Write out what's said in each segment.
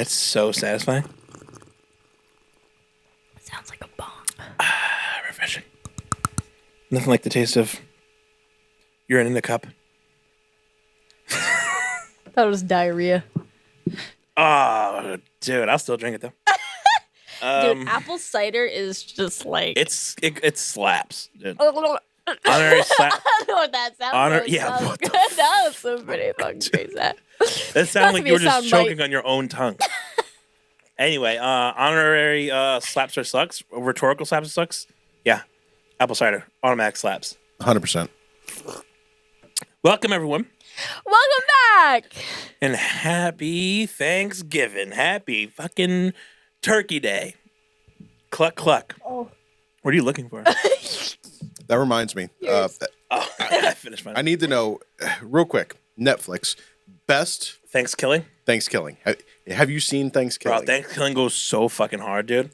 That's so satisfying. Sounds like a bong. Refreshing. Nothing like the taste of urine in a cup. That was diarrhea. Oh, dude, I'll still drink it though. Dude, apple cider is just like It slaps. Dude. I Honorary slap. don't know what that sounds like. Yeah, That was what the good. That was so pretty fucking crazy. That sounded like be you a were just soundbite. choking on your own tongue. Anyway, honorary slaps or sucks. Rhetorical slaps or sucks. Yeah, apple cider. Automatic slaps. 100%. Welcome, everyone. Welcome back. And happy Thanksgiving. Happy fucking Turkey Day. Cluck, cluck. Oh. What are you looking for? That reminds me. I finished mine. I need to know, real quick, Netflix, best Thanksgiving? Thanksgiving. Have you seen Thanksgiving? Bro, Thanksgiving goes so fucking hard, dude.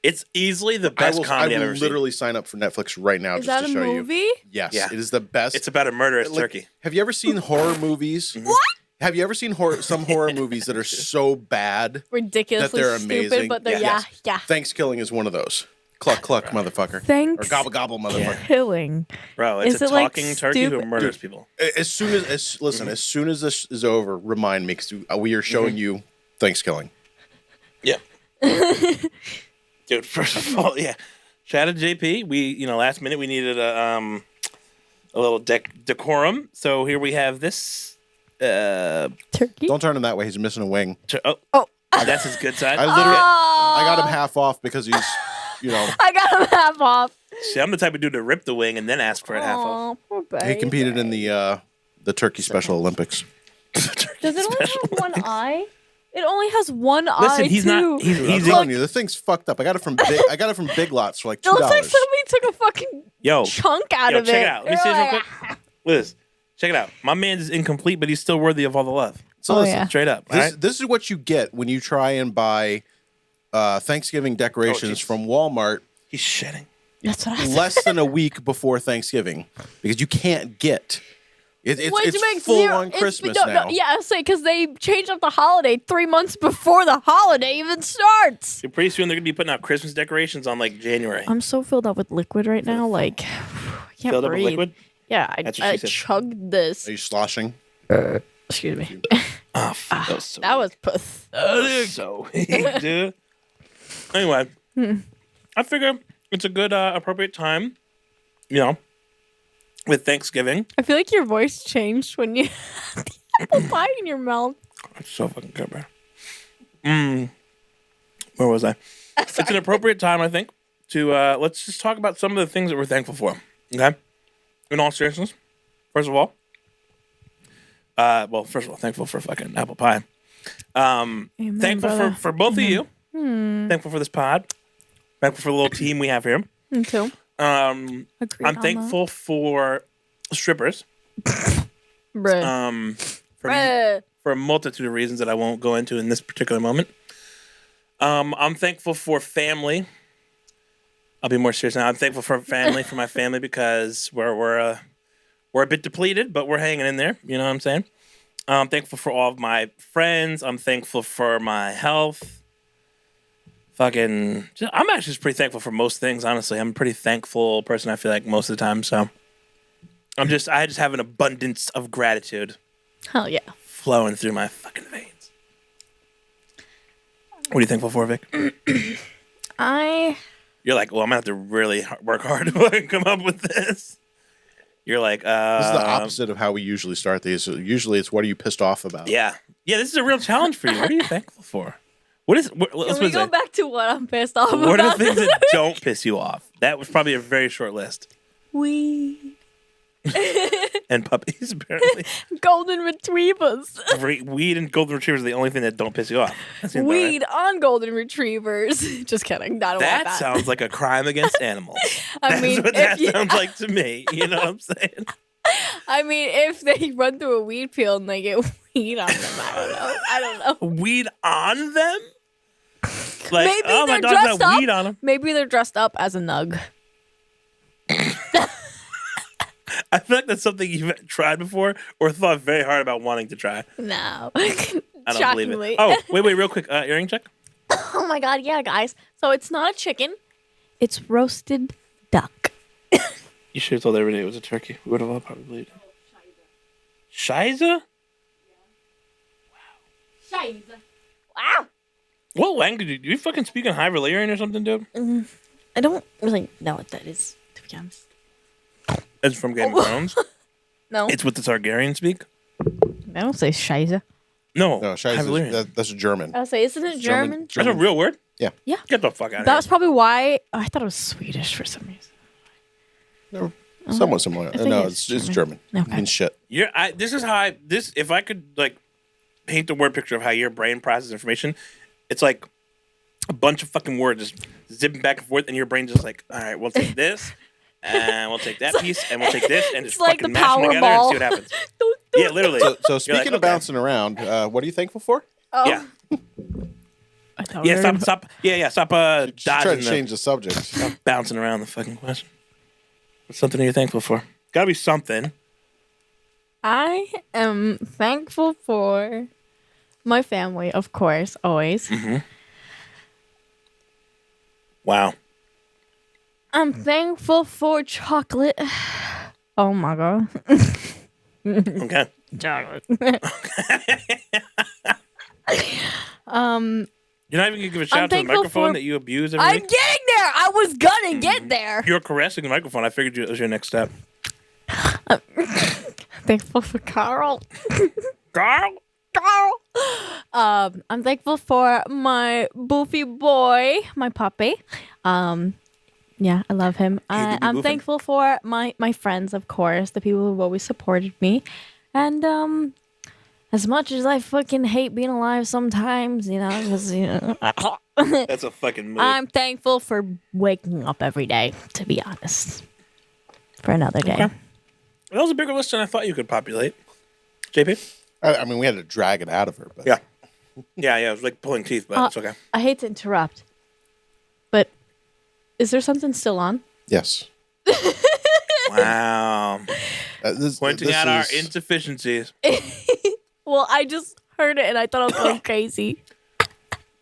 It's easily the best comedy I've ever seen. I will literally sign up for Netflix right now Is just that to a show movie? you. Yes, Yeah. it is the best. It's about a murderous turkey. Have you ever seen horror movies? Mhm. What? Have you ever seen some horror movies that are so bad? Ridiculously That they're stupid, amazing? but they're Yeah. yeah. Thanksgiving is one of those. Cluck, cluck, motherfucker. Thanks. Or gobble, gobble, motherfucker. Killing. Bro, it's Is a it, like, talking turkey who stupid? murders people. As soon as this is over, remind me because we are showing you Thanksgiving. Yeah. Dude, first of all, yeah. Shout out to JP. We, last minute we needed a little decorum. So here we have this. Turkey. Don't turn him that way. He's missing a wing. Oh. That's his good side. I got him half off because he's, I got him half off. See, I'm the type of dude to rip the wing and then ask for it half off. Aw, poor baby. he competed in the Turkey Special Olympics. Does it only have one eye? It only has one eye. Listen, he's too. not. Dude, I'm He's telling you, the thing's fucked up. I got it from Big Lots for like $2. It looks like somebody took a fucking Yo, chunk out of it. check it out. Let me see this real You're quick. Liz, check it out. My man is incomplete, but he's still worthy of all the love. So Oh, listen, yeah. Straight up. all right? this is what you get when you try and buy Thanksgiving decorations Jesus. from Walmart He's shitting. That's what I said. less than a week before Thanksgiving because you can't get. Which It's makes full zero- on it's- Christmas no, now. No, yeah, I say because they changed up the holiday 3 months before the holiday even starts. Dude, pretty soon they're gonna be putting out Christmas decorations on like January. I'm so filled up with liquid right now, like I can't Filled up with breathe. liquid. Yeah, That's what I she said. chugged this. Are you sloshing? Excuse me. Oh, fuck, that was so That weak. was pathetic. So weak, dude. Anyway, I figure it's a good, appropriate time, with Thanksgiving. I feel like your voice changed when you had the apple pie in your mouth. It's so fucking good, bro. Where was I? It's an appropriate time, I think, to let's just talk about some of the things that we're thankful for. Okay? In all seriousness, first of all, thankful for fucking apple pie. Thankful brother. for both of you. Thankful for this pod. Thankful for the little team we have here. Me too. I'm Agreed on thankful for strippers. that. Bruh. For a multitude of reasons that I won't go into in this particular moment. I'm thankful for family. I'll be more serious now. I'm thankful for family, for my family, because we're a bit depleted, but we're hanging in there. You know what I'm saying? I'm thankful for all of my friends. I'm thankful for my health. I'm actually just pretty thankful for most things, honestly. I'm a pretty thankful person, I feel like, most of the time. So I just have an abundance of gratitude Hell yeah. flowing through my fucking veins. What are you thankful for, Vic? You're like, well, I'm gonna have to really work hard to come up with this. You're like, This is the opposite of how we usually start these. So usually it's what are you pissed off about? Yeah, this is a real challenge for you. What are you thankful for? Let's Can put we it go this way. back to what I'm pissed off about? What are the things that don't piss you off? That was probably a very short list. Weed. And puppies, apparently. Golden retrievers. Weed and golden retrievers are the only thing that don't piss you off. That seems about right. Weed on golden retrievers. Just kidding. I don't want That that. sounds like a crime against animals. I That's mean, what that if you- sounds like to me. You know what I'm saying? I mean, if they run through a weed field and they get weed on them, I don't know. Weed on them? Like, Maybe oh, my they're dog's dressed got up. weed on him. Maybe they're dressed up as a nug. I feel like that's something you've tried before or thought very hard about wanting to try. No. I don't Shockingly. believe it. Oh, wait, real quick. Earring check? Oh my god, yeah, guys. So it's not a chicken. It's roasted duck. You should have told everybody it was a turkey. We would have all probably believed it. Shiza? Wow. What language? Do you fucking speak in High Valyrian or something, dude? I don't really know what that is, to be honest. It's from Game of Thrones. No. It's what the Targaryens speak. I don't say Scheiße. No, No, High Valyrian. that's German. I'll say, isn't it German? That's a real word? Yeah. Yeah. Get the fuck out of That here. was probably why I thought it was Swedish for some reason. They're somewhat similar. think No, it's it's German. Okay. It means shit. This is how if I could like paint the word picture of how your brain processes information, it's like a bunch of fucking words just zipping back and forth, and your brain just like, all right, we'll take this, and we'll take that piece, and we'll take this, and just It's like fucking the mash them together and see what Powerball. happens. Yeah, literally. So speaking like, of okay. bouncing around, what are you thankful for? Oh. Yeah, I thought yeah. we were Stop. Yeah. Stop. Just trying Dodging to change the subject. Stop bouncing around the fucking question. What's something you're thankful for? Gotta be something. I am thankful for my family, of course, always. Wow. I'm thankful for chocolate. Oh my god. Okay. Chocolate. You're not even gonna give a shout I'm out to the thankful microphone for- that you abuse every I'm week. getting there. I was gonna get there. You're caressing the microphone. I figured it was your next step. Thankful for Carl. Carl. Carl. I'm thankful for my boofy boy, my puppy. Yeah, I love him. Hey, I'm boofing. thankful for my friends, of course, the people who've always supported me. And as much as I fucking hate being alive sometimes, you know, 'cause, you know, That's a fucking move. I'm thankful for waking up every day, to be honest. For another day. Okay. That was a bigger list than I thought you could populate. JP? I mean, we had to drag it out of her. But Yeah. Yeah. It was like pulling teeth, but it's okay. I hate to interrupt, but is there something still on? Yes. Wow. Pointing this out our is- insufficiencies. Well, I just heard it and I thought I was going crazy.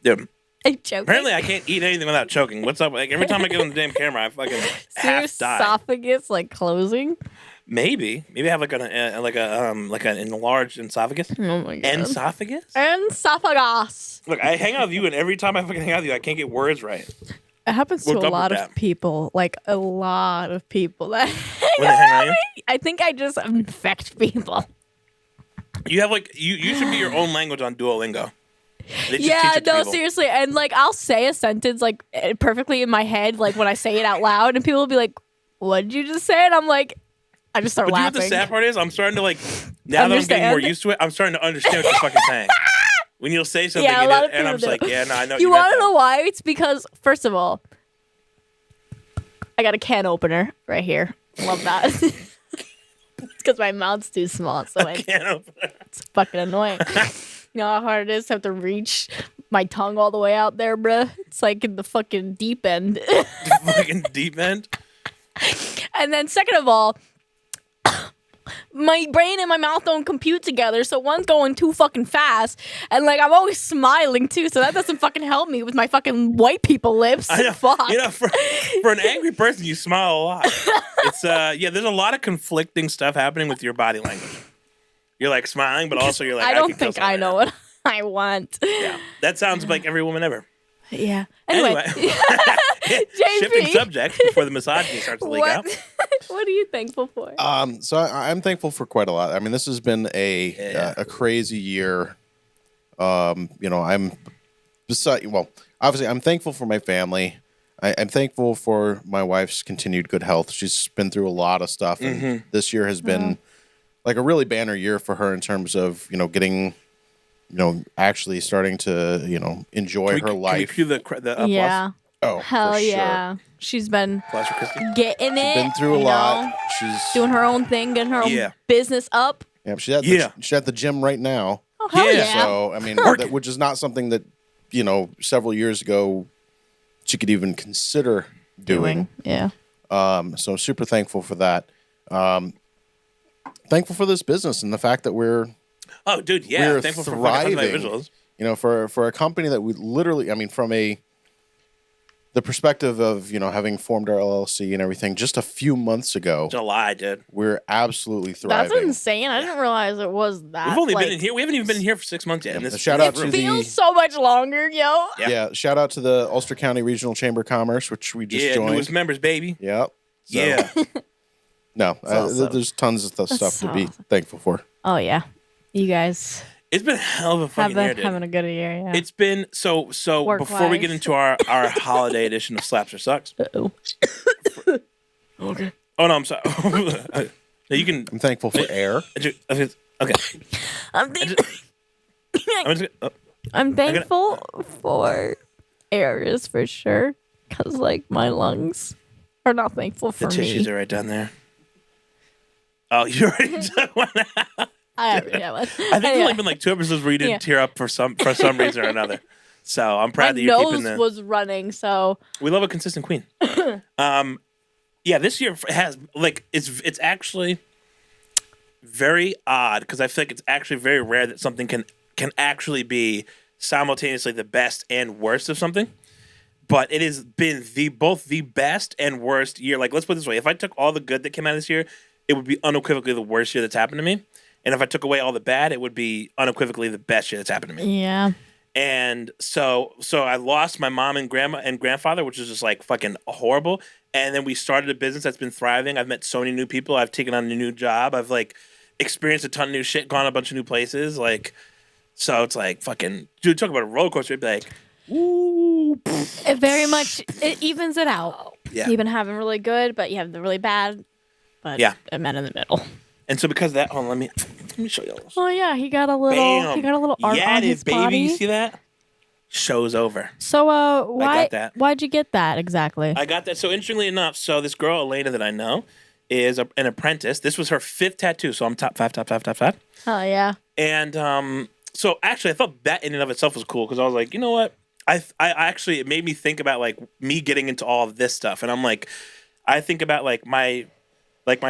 Yeah. I'm joking. Apparently, I can't eat anything without choking. What's up? Like every time I get on the damn camera, I fucking Is your half die. esophagus like closing? Maybe I have like an enlarged esophagus. Oh my god. Esophagus? Esophagus. Look, I hang out with you, and every time I fucking hang out with you, I can't get words right. It happens We'll to a double lot that. of people. Like a lot of people that When they hang out with I think I just infect people. you have like you should be your own language on Duolingo. They just Yeah, teach it to no, people. seriously. And like I'll say a sentence like perfectly in my head, like when I say it out loud, and people will be like, "What did you just say?" And I'm like, I just start But you know what laughing. the sad part is? I'm starting to like now that I'm getting more Understand? used to it. I'm starting to understand what you're fucking saying. When you'll say something Yeah, a and, lot of and I'm just people like, do. yeah, no, I know. You want want to know why? It's because, first of all, I got a can opener right here. Love that. It's because my mouth's too small, so it's fucking annoying. You know how hard it is to have to reach my tongue all the way out there, bruh? It's like in the fucking deep end. fucking deep end. And then second of all, my brain and my mouth don't compute together, so one's going too fucking fast, and like I'm always smiling too, so that doesn't fucking help me with my fucking white people lips. I know. Fuck. You know, for an angry person, you smile a lot. It's yeah. There's a lot of conflicting stuff happening with your body language. You're like smiling, but also you're like, I don't can kill think I someone know right what I want. now. Yeah, that sounds like every woman ever. Yeah. Anyway, Shifting JP, subjects before the misogyny starts to leak out. what are you thankful for? So I'm thankful for quite a lot. I mean, this has been a crazy year. I'm obviously I'm thankful for my family. I'm thankful for my wife's continued good health. She's been through a lot of stuff, and this year has been like a really banner year for her in terms of getting, actually starting to enjoy her life. Can we cue the Yeah. Oh, Hell for sure. yeah. She's been plus for Christy? getting it. Been through a you lot. know, She's doing her own thing, getting her own Yeah. business up. yeah, she's at Yeah. she's at the gym right now. Oh, hell Yeah. yeah. So I mean, Work. which is not something that several years ago she could even consider doing. Yeah. So I'm super thankful for that. thankful for this business and the fact that we're thankful thriving. for visuals. You know, for a company that we literally, I mean, from the perspective of, you know, having formed our LLC and everything just a few months ago. July, dude. We're absolutely thriving. That's insane. I didn't realize it was that. We've only been in here. We haven't even been in here for 6 months yet. Yeah, shout out to it feels so much longer, yo. Yeah, shout out to the Ulster County Regional Chamber of Commerce, which we just joined. Newest members, baby. Yep. So, yeah. No, there's tons of stuff to be thankful for. Oh, yeah. You guys... It's been a hell of a fucking year, dude. Having a good year, yeah. It's been so before we get into our holiday edition of Slaps or Sucks. Uh-oh. Okay. Oh no, I'm sorry. No, you can. I'm thankful for air. Okay. I'm thankful for areas for sure, because like my lungs are not thankful for the me. tissues are right down there. Oh, you already took one out. I already have one. I think there's only been like 2 episodes where you didn't tear up for some reason or another. So I'm proud that you're keeping My nose was running, so we love a consistent queen. Yeah, this year has like it's actually very odd because I feel like it's actually very rare that something can actually be simultaneously the best and worst of something. But it has been both the best and worst year. Like, let's put it this way: if I took all the good that came out of this year, it would be unequivocally the worst year that's happened to me. And if I took away all the bad, it would be unequivocally the best year that's happened to me. yeah. And so I lost my mom and grandma and grandfather, which is just like fucking horrible. And then we started a business that's been thriving. I've met so many new people. I've taken on a new job. I've like experienced a ton of new shit, gone a bunch of new places. Like, so it's like fucking, dude, talk about a roller coaster. It'd be like, ooh. It very much, it evens it out. Yeah. You've been having really good, but you have the really bad. But Yeah. it met in the middle. And so because of that, hold on, let me show you all. Oh yeah, he got a little Bam. he got a little art on his baby. body. You see that? Show's over. So why'd you get that exactly? I got that. So interestingly enough, so this girl, Elena, that I know, is an apprentice. This was her 5th tattoo, so I'm top five. Oh yeah. And so actually I thought that in and of itself was cool because I was like, you know what? I actually, it made me think about like me getting into all of this stuff. And I'm like, I think about like my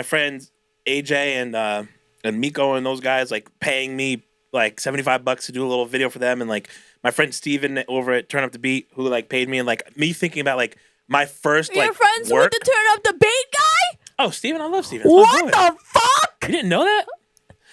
friends AJ and Miko and those guys like paying me like $75 to do a little video for them, and like my friend Steven over at Turn Up the Beat who like paid me, and like me thinking about like my first Your like friends work. with the Turn Up the Beat guy? Oh, Steven, I love Steven. What the fuck? You didn't know that?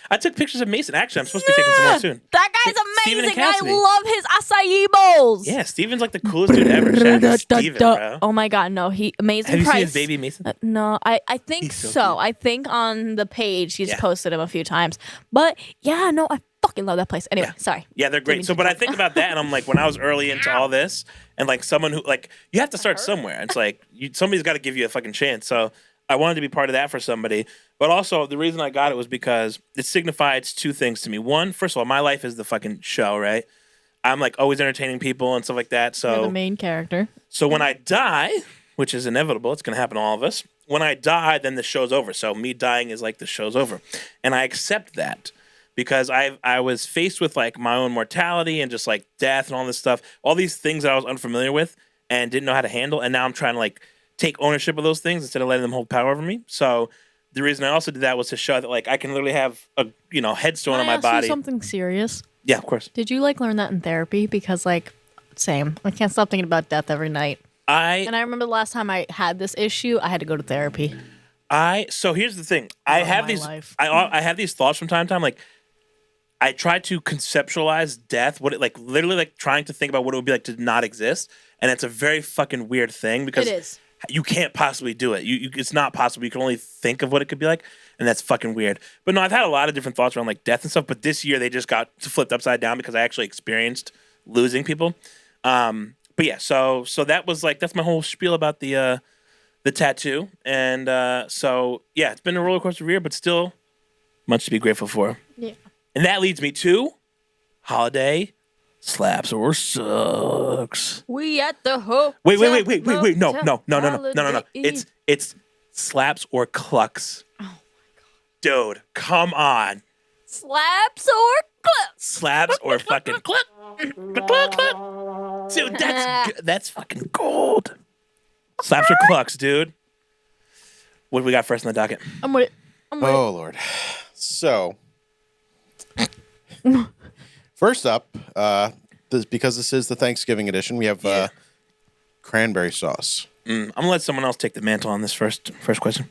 I took pictures of Mason. Actually, I'm supposed to be taking some more soon. That guy's Steven and amazing. I Cassidy. love his acai bowls. Yeah, Steven's like the coolest dude ever. Shout out to Steven, bro. Oh my god, no, he amazing. Have you price. seen his baby Mason? No, I think He's so so. cute. I think on the page he's Yeah. posted him a few times. But yeah, no, I fucking love that place. Anyway, sorry. Yeah, they're great. So, but I think about that, and I'm like, when I was early into all this, and like someone who, like, you have to start somewhere. It's like somebody's got to give you a fucking chance. So, I wanted to be part of that for somebody. But also, the reason I got it was because it signifies 2 things to me. One, first of all, my life is the fucking show, right? I'm like always entertaining people and stuff like that. You're the So, main character. so when I die, which is inevitable, it's going to happen to all of us. When I die, then the show's over. So me dying is like the show's over, and I accept that. Because I was faced with like my own mortality and just like death and all this stuff, all these things that I was unfamiliar with and didn't know how to handle, and now I'm trying to like take ownership of those things instead of letting them hold power over me. So the reason I also did that was to show that like I can literally have a headstone on my Can I ask body. you something serious? Yeah, of course. Did you like learn that in therapy? Because like, same. I can't stop thinking about death every night. And I remember the last time I had this issue, I had to go to therapy. So here's the thing. I have my these. life. I have these thoughts from time to time. Like I try to conceptualize death. What it like literally like trying to think about what it would be like to not exist, and it's a very fucking weird thing because It is. you can't possibly do it. It's not possible. You can only think of what it could be like, and that's fucking weird. But no, I've had a lot of different thoughts around like death and stuff. But this year they just got flipped upside down because I actually experienced losing people. But yeah, so that was like that's my whole spiel about the tattoo, and so yeah, it's been a roller coaster year, but still much to be grateful for. Yeah. And that leads me to holiday slaps or sucks. We at the hotel. Wait. No. Holiday. It's slaps or clucks. Oh my god. Dude, come on. Slaps or clips. Slaps or fucking cluck. Dude, that's fucking gold. Slaps or clucks, dude. What do we got first on the docket? I'm with it. Oh Lord. So, first up, because this is the Thanksgiving edition, we have cranberry sauce. I'm gonna let someone else take the mantle on this first question.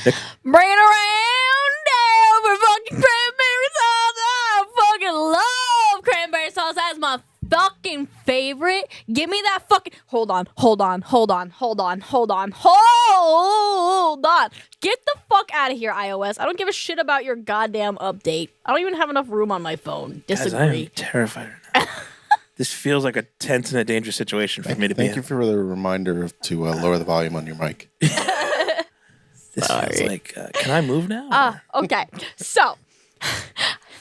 Bring it around down for fucking cranberry sauce. I fucking love cranberry sauce. That's my fucking favorite. Give me that fucking. Hold on. Get the fuck out of here, iOS. I don't give a shit about your goddamn update. I don't even have enough room on my phone. Disagree. Guys, I am terrified right now. This feels like a tense and a dangerous situation for me to be in. Thank you for the reminder to lower the volume on your mic. This feels like, can I move now? Okay. So,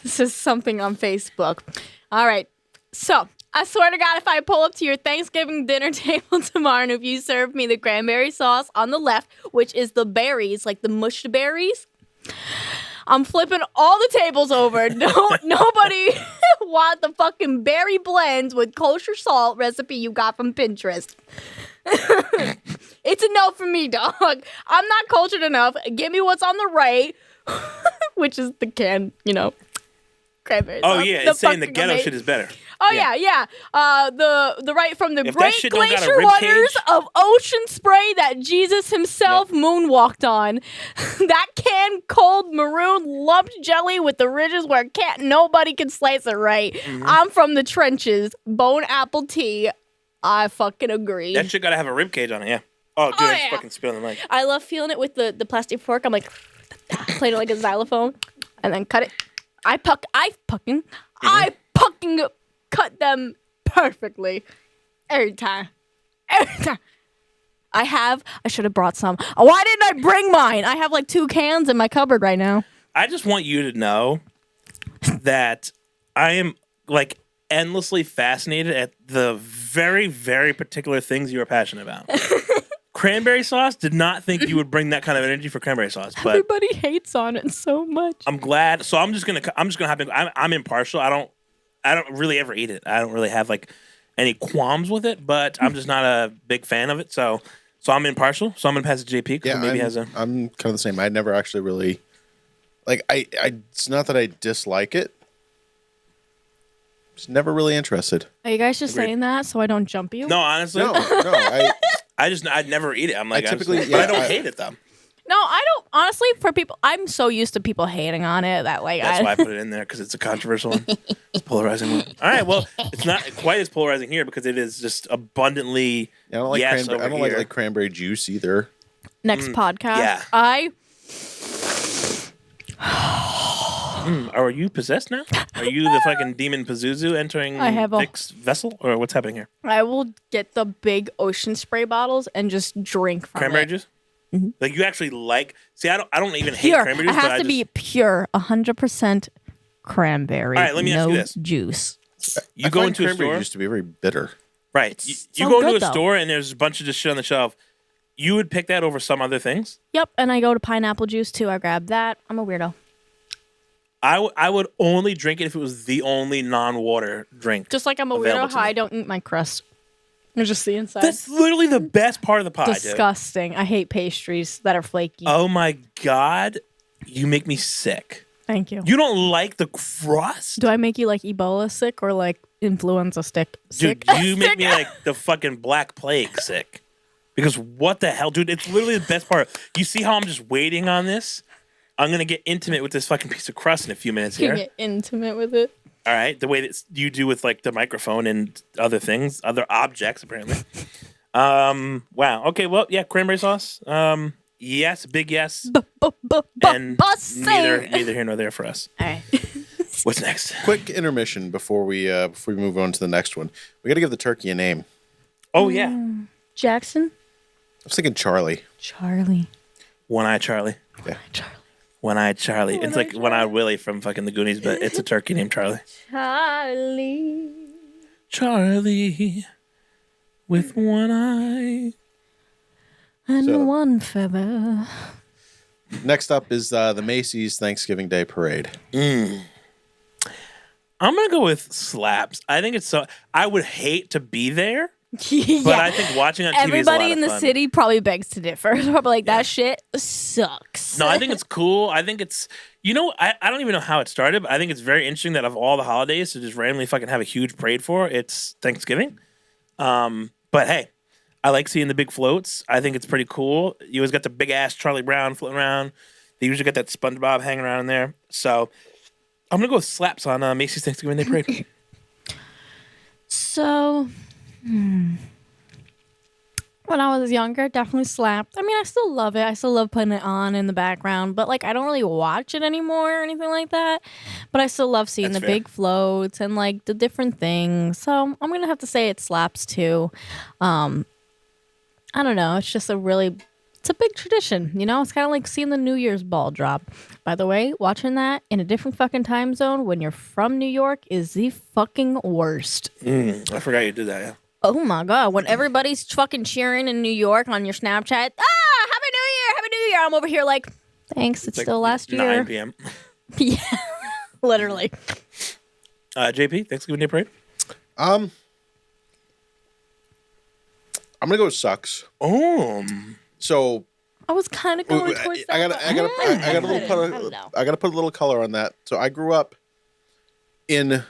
this is something on Facebook. All right. So, I swear to God, if I pull up to your Thanksgiving dinner table tomorrow and if you serve me the cranberry sauce on the left, which is the berries, like the mushed berries, I'm flipping all the tables over. Nobody want the fucking berry blends with kosher salt recipe you got from Pinterest. It's a no for me, dog. I'm not cultured enough. Give me what's on the right, which is the canned, cranberry sauce. Oh, yeah. It's saying the ghetto shit is better. Oh, yeah. The right from the If that great shit don't got a glacier rib waters cage- of ocean spray that Jesus himself moonwalked on. That canned cold maroon lumped jelly with the ridges where nobody can slice it right. Mm-hmm. I'm from the trenches. Bone apple tea. I fucking agree. That shit gotta have a rib cage on it, yeah. Oh, dude, I just fucking spilled the mic. I love feeling it with the plastic fork. I'm like, playing it like a xylophone, and then cut it. I fucking cut them perfectly every time. I should have brought some. Why didn't I bring mine? I have like 2 cans in my cupboard right now. I just want you to know that I am like endlessly fascinated at the very, very particular things you are passionate about. Cranberry sauce, did not think you would bring that kind of energy for cranberry sauce, but Everybody hates on it so much. I'm glad. So I'm just gonna hop in. I'm impartial. I don't really ever eat it. I don't really have like any qualms with it, but I'm just not a big fan of it. So I'm impartial. So I'm gonna pass it to JP because maybe I'm kind of the same. I never actually really like. It's not that I dislike it. Just never really interested. Are you guys just saying that so I don't jump you? No, honestly, No. I'd never eat it. I'm like, but I don't hate it though. No, I don't. Honestly, for people, I'm so used to people hating on it that like. That's why I put it in there because it's a controversial one. It's polarizing one. All right, well, it's not quite as polarizing here because it is just abundantly. I don't like yes cranberry. I don't like cranberry juice either. Next podcast, yeah. Are you possessed now? Are you the fucking demon Pazuzu entering Vic's vessel, or what's happening here? I will get the big ocean spray bottles and just drink from Cranberry it. juice. Mm-hmm. Like you actually like? See, I don't even Pure. hate cranberry juice. It has to be pure, 100% cranberry. All right, let me ask you this: juice. I go find into a cranberry store. Used to be very bitter. Right. You so go into good, a store and there's a bunch of just shit on the shelf. You would pick that over some other things? Yep, and I go to pineapple juice too. I grab that. I'm a weirdo. I would only drink it if it was the only non-water drink. Just like I'm a weirdo how I don't eat my crust. It's just the inside. That's literally the best part of the pie, Disgusting. Dude. I hate pastries that are flaky. Oh my God. You make me sick. Thank you. You don't like the crust? Do I make you like Ebola sick or like influenza sick? Dude, you make me like the fucking Black Plague sick. Because what the hell, dude? It's literally the best part. You see how I'm just waiting on this? I'm going to get intimate with this fucking piece of crust in a few minutes here. You get intimate with it? All right. The way that you do with like the microphone and other things, other objects, apparently. Wow. Okay. Well, yeah. Cranberry sauce. Yes. Big yes. And neither here nor there for us. All right. What's next? Quick intermission before we move on to the next one. We got to give the turkey a name. Oh, yeah. Jackson? I was thinking Charlie. Charlie. One-Eyed Charlie. Yeah. Charlie. One-Eyed Charlie. It's like One-Eyed Willie from fucking the Goonies, but it's a turkey named Charlie. Charlie. Charlie with one eye. And one feather. Next up is the Macy's Thanksgiving Day Parade. I'm going to go with slaps. I think it's so... I would hate to be there. Yeah. But I think watching on TV Everybody is a lot in the of fun. city probably begs to differ. Probably like, that shit sucks. No, I think it's cool. I think it's, I don't even know how it started, but I think it's very interesting that of all the holidays to just randomly fucking have a huge parade for, it's Thanksgiving. But hey, I like seeing the big floats. I think it's pretty cool. You always got the big ass Charlie Brown floating around. They usually got that SpongeBob hanging around in there. So I'm going to go with slaps on Macy's Thanksgiving Day Parade. So, when I was younger, definitely slapped. I mean, I still love it. I still love putting it on in the background, but like I don't really watch it anymore or anything like that. But I still love seeing the big floats and like the different things. So I'm gonna have to say it slaps too. I don't know. It's just it's a big tradition, It's kind of like seeing the New Year's ball drop. By the way, watching that in a different fucking time zone when you're from New York is the fucking worst. I forgot you did that, yeah. Oh my God. When everybody's fucking cheering in New York on your Snapchat, Happy New Year, Happy New Year. I'm over here like, thanks, it's still last year. 9 p.m. Yeah, literally. JP, Thanksgiving Day Parade? I'm going to go with sucks. So I was kind of going towards that. I got to put a little color on that. So I grew up in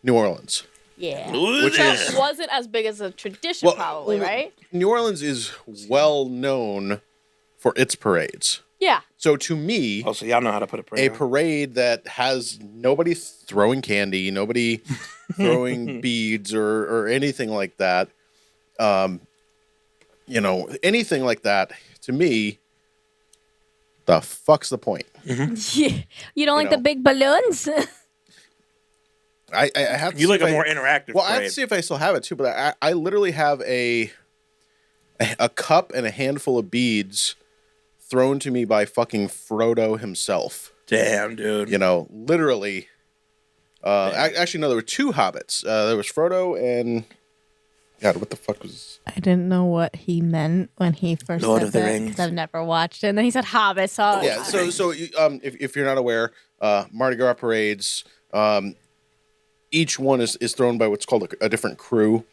New Orleans. Yeah. Which is wasn't as big as a tradition, probably, right? New Orleans is well known for its parades. Yeah. So to me, so y'all know how to put a parade. A parade that has nobody throwing candy, nobody throwing beads or anything like that. Anything like that, to me, the fuck's the point? Yeah. You don't like the big balloons? I have to. You like a more interactive Well, parade. I have to see if I still have it too, but I literally have a cup and a handful of beads thrown to me by fucking Frodo himself. Damn, dude. Literally. Actually, no, there were two hobbits. There was Frodo and... God, what the fuck was... I didn't know what he meant when he first Lord said of the that, Rings. 'cause I've never watched it. And then he said Hobbit, so... Yeah, so if you're not aware, Mardi Gras parades, each one is thrown by what's called a different crew.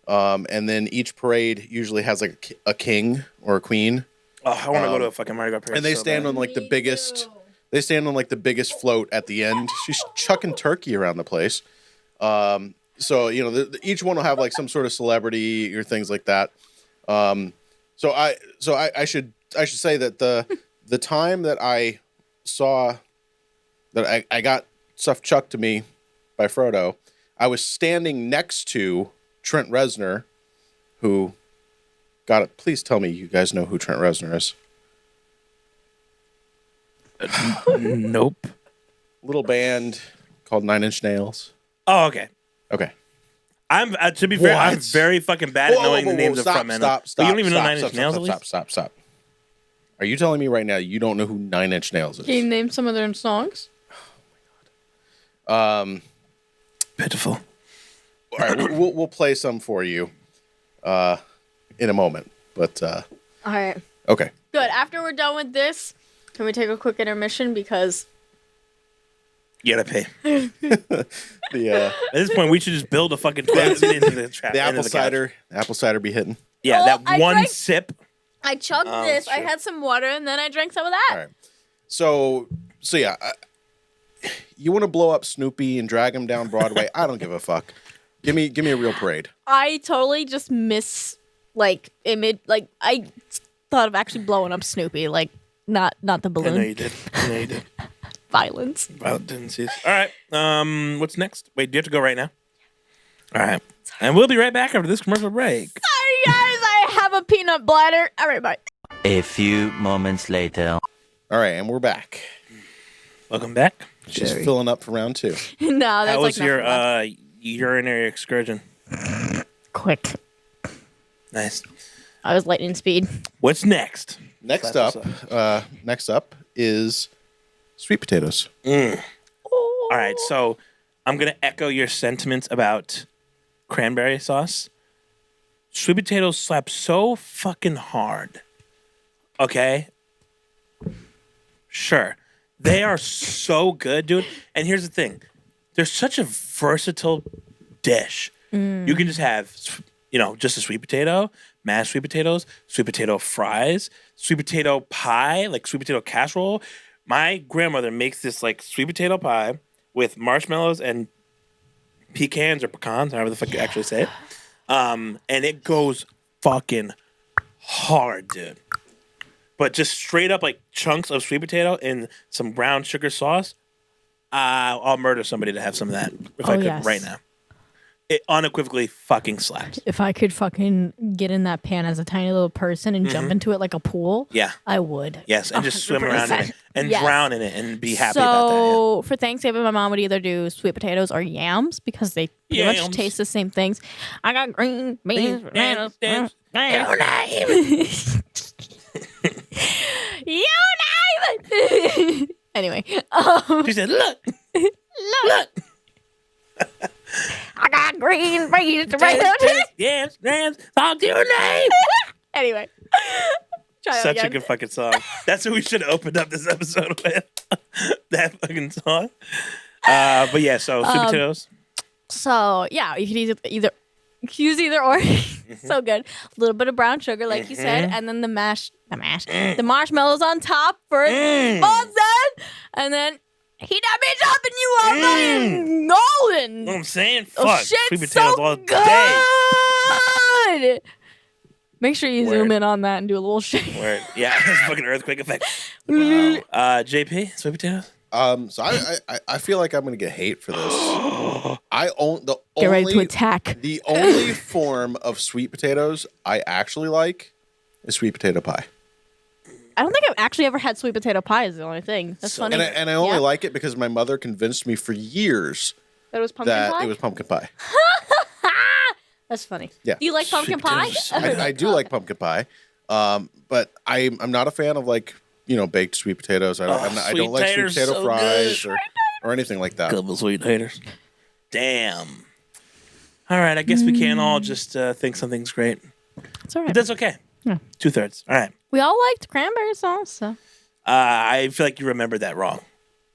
And then each parade usually has like a king or a queen. Oh, I want to go to a fucking Mardi Gras parade. And they stand on like the biggest... They stand on like the biggest float at the end. She's chucking turkey around the place. So each one will have like some sort of celebrity or things like that. So I should say that the time that I saw that I got stuff chucked to me by Frodo, I was standing next to Trent Reznor, who got it. Please tell me you guys know who Trent Reznor is. Nope. Little band called 9 Inch Nails. Oh, okay. Okay. I'm to be fair, I'm very fucking bad at knowing the names of frontmen. Stop. You don't even know 9 Inch Nails, at least? Stop. Are you telling me right now you don't know who 9 Inch Nails is? Can you name some of their songs? Oh my God. Pitiful. All right, we'll play some for you in a moment. But All right. okay. Good. After we're done with this, can we take a quick intermission because You gotta pay. At this point, we should just build a fucking toilet seat into the trap. The apple cider be hitting. Yeah, that I one drank- sip. I chugged this. I had some water and then I drank some of that. All right. So yeah, you want to blow up Snoopy and drag him down Broadway? I don't give a fuck. Give me a real parade. I totally just image. Like I thought of actually blowing up Snoopy, like not the balloon. I know you did. Violence. Didn't see it. All right. What's next? Wait, do you have to go right now? All right. And we'll be right back after this commercial break. Sorry, guys. I have a peanut bladder. All right, bye. A few moments later. All right, and we're back. Welcome back. She's filling up for round 2. No, that's How was like your urinary excursion? quick. Nice. I was lightning speed. What's next? Next up is sweet potatoes. All right, so I'm going to echo your sentiments about cranberry sauce. Sweet potatoes slap so fucking hard. Okay? Sure. They are so good, dude. And here's the thing. They're such a versatile dish. You can just have, just a sweet potato, mashed sweet potatoes, sweet potato fries, sweet potato pie, like sweet potato casserole. My grandmother makes this like sweet potato pie with marshmallows and pecans or pecans, however the fuck you actually say it. And it goes fucking hard, dude. But just straight up like chunks of sweet potato and some brown sugar sauce. I'll murder somebody to have some of that if I could right now. It unequivocally fucking slaps. If I could fucking get in that pan as a tiny little person and jump into it like a pool, I would. Yes, and just swim around in it and drown in it and be happy about that. So for Thanksgiving, my mom would either do sweet potatoes or yams because they pretty much taste the same things. I got green beans, bananas, you name it. Anyway, she said, "Look, look." I got green beans, yes, talk to your name. Anyway, such a good fucking song. That's what we should have opened up this episode with. That fucking song. But yeah, so sweet potatoes. So yeah, you could use either or. So good. A little bit of brown sugar, like you said, and then the marshmallows on top for fun, and then heat that bitch up and you are fucking golden. You know what I'm saying? Fuck. Oh, shit, sweet potatoes so all good. day. Make sure you zoom in on that and do a little shake. Word. Yeah, it's fucking earthquake effect. Wow. JP, sweet potatoes? So I feel like I'm gonna get hate for this. Get ready to attack. The only form of sweet potatoes I actually like is sweet potato pie. I don't think I've actually ever had sweet potato pie is the only thing. That's funny. And I only like it because my mother convinced me for years that it was pumpkin pie? It was pumpkin pie. That's funny. Yeah. Do you like pumpkin pie? I do like pumpkin pie. But I'm not a fan of like, baked sweet potatoes. I don't like sweet potato fries or anything like that. Couple sweet taters. Damn. All right, I guess we can't all just think something's great. That's all right. But that's okay. Yeah. 2/3. All right. We all liked cranberry sauce, so. I feel like you remembered that wrong.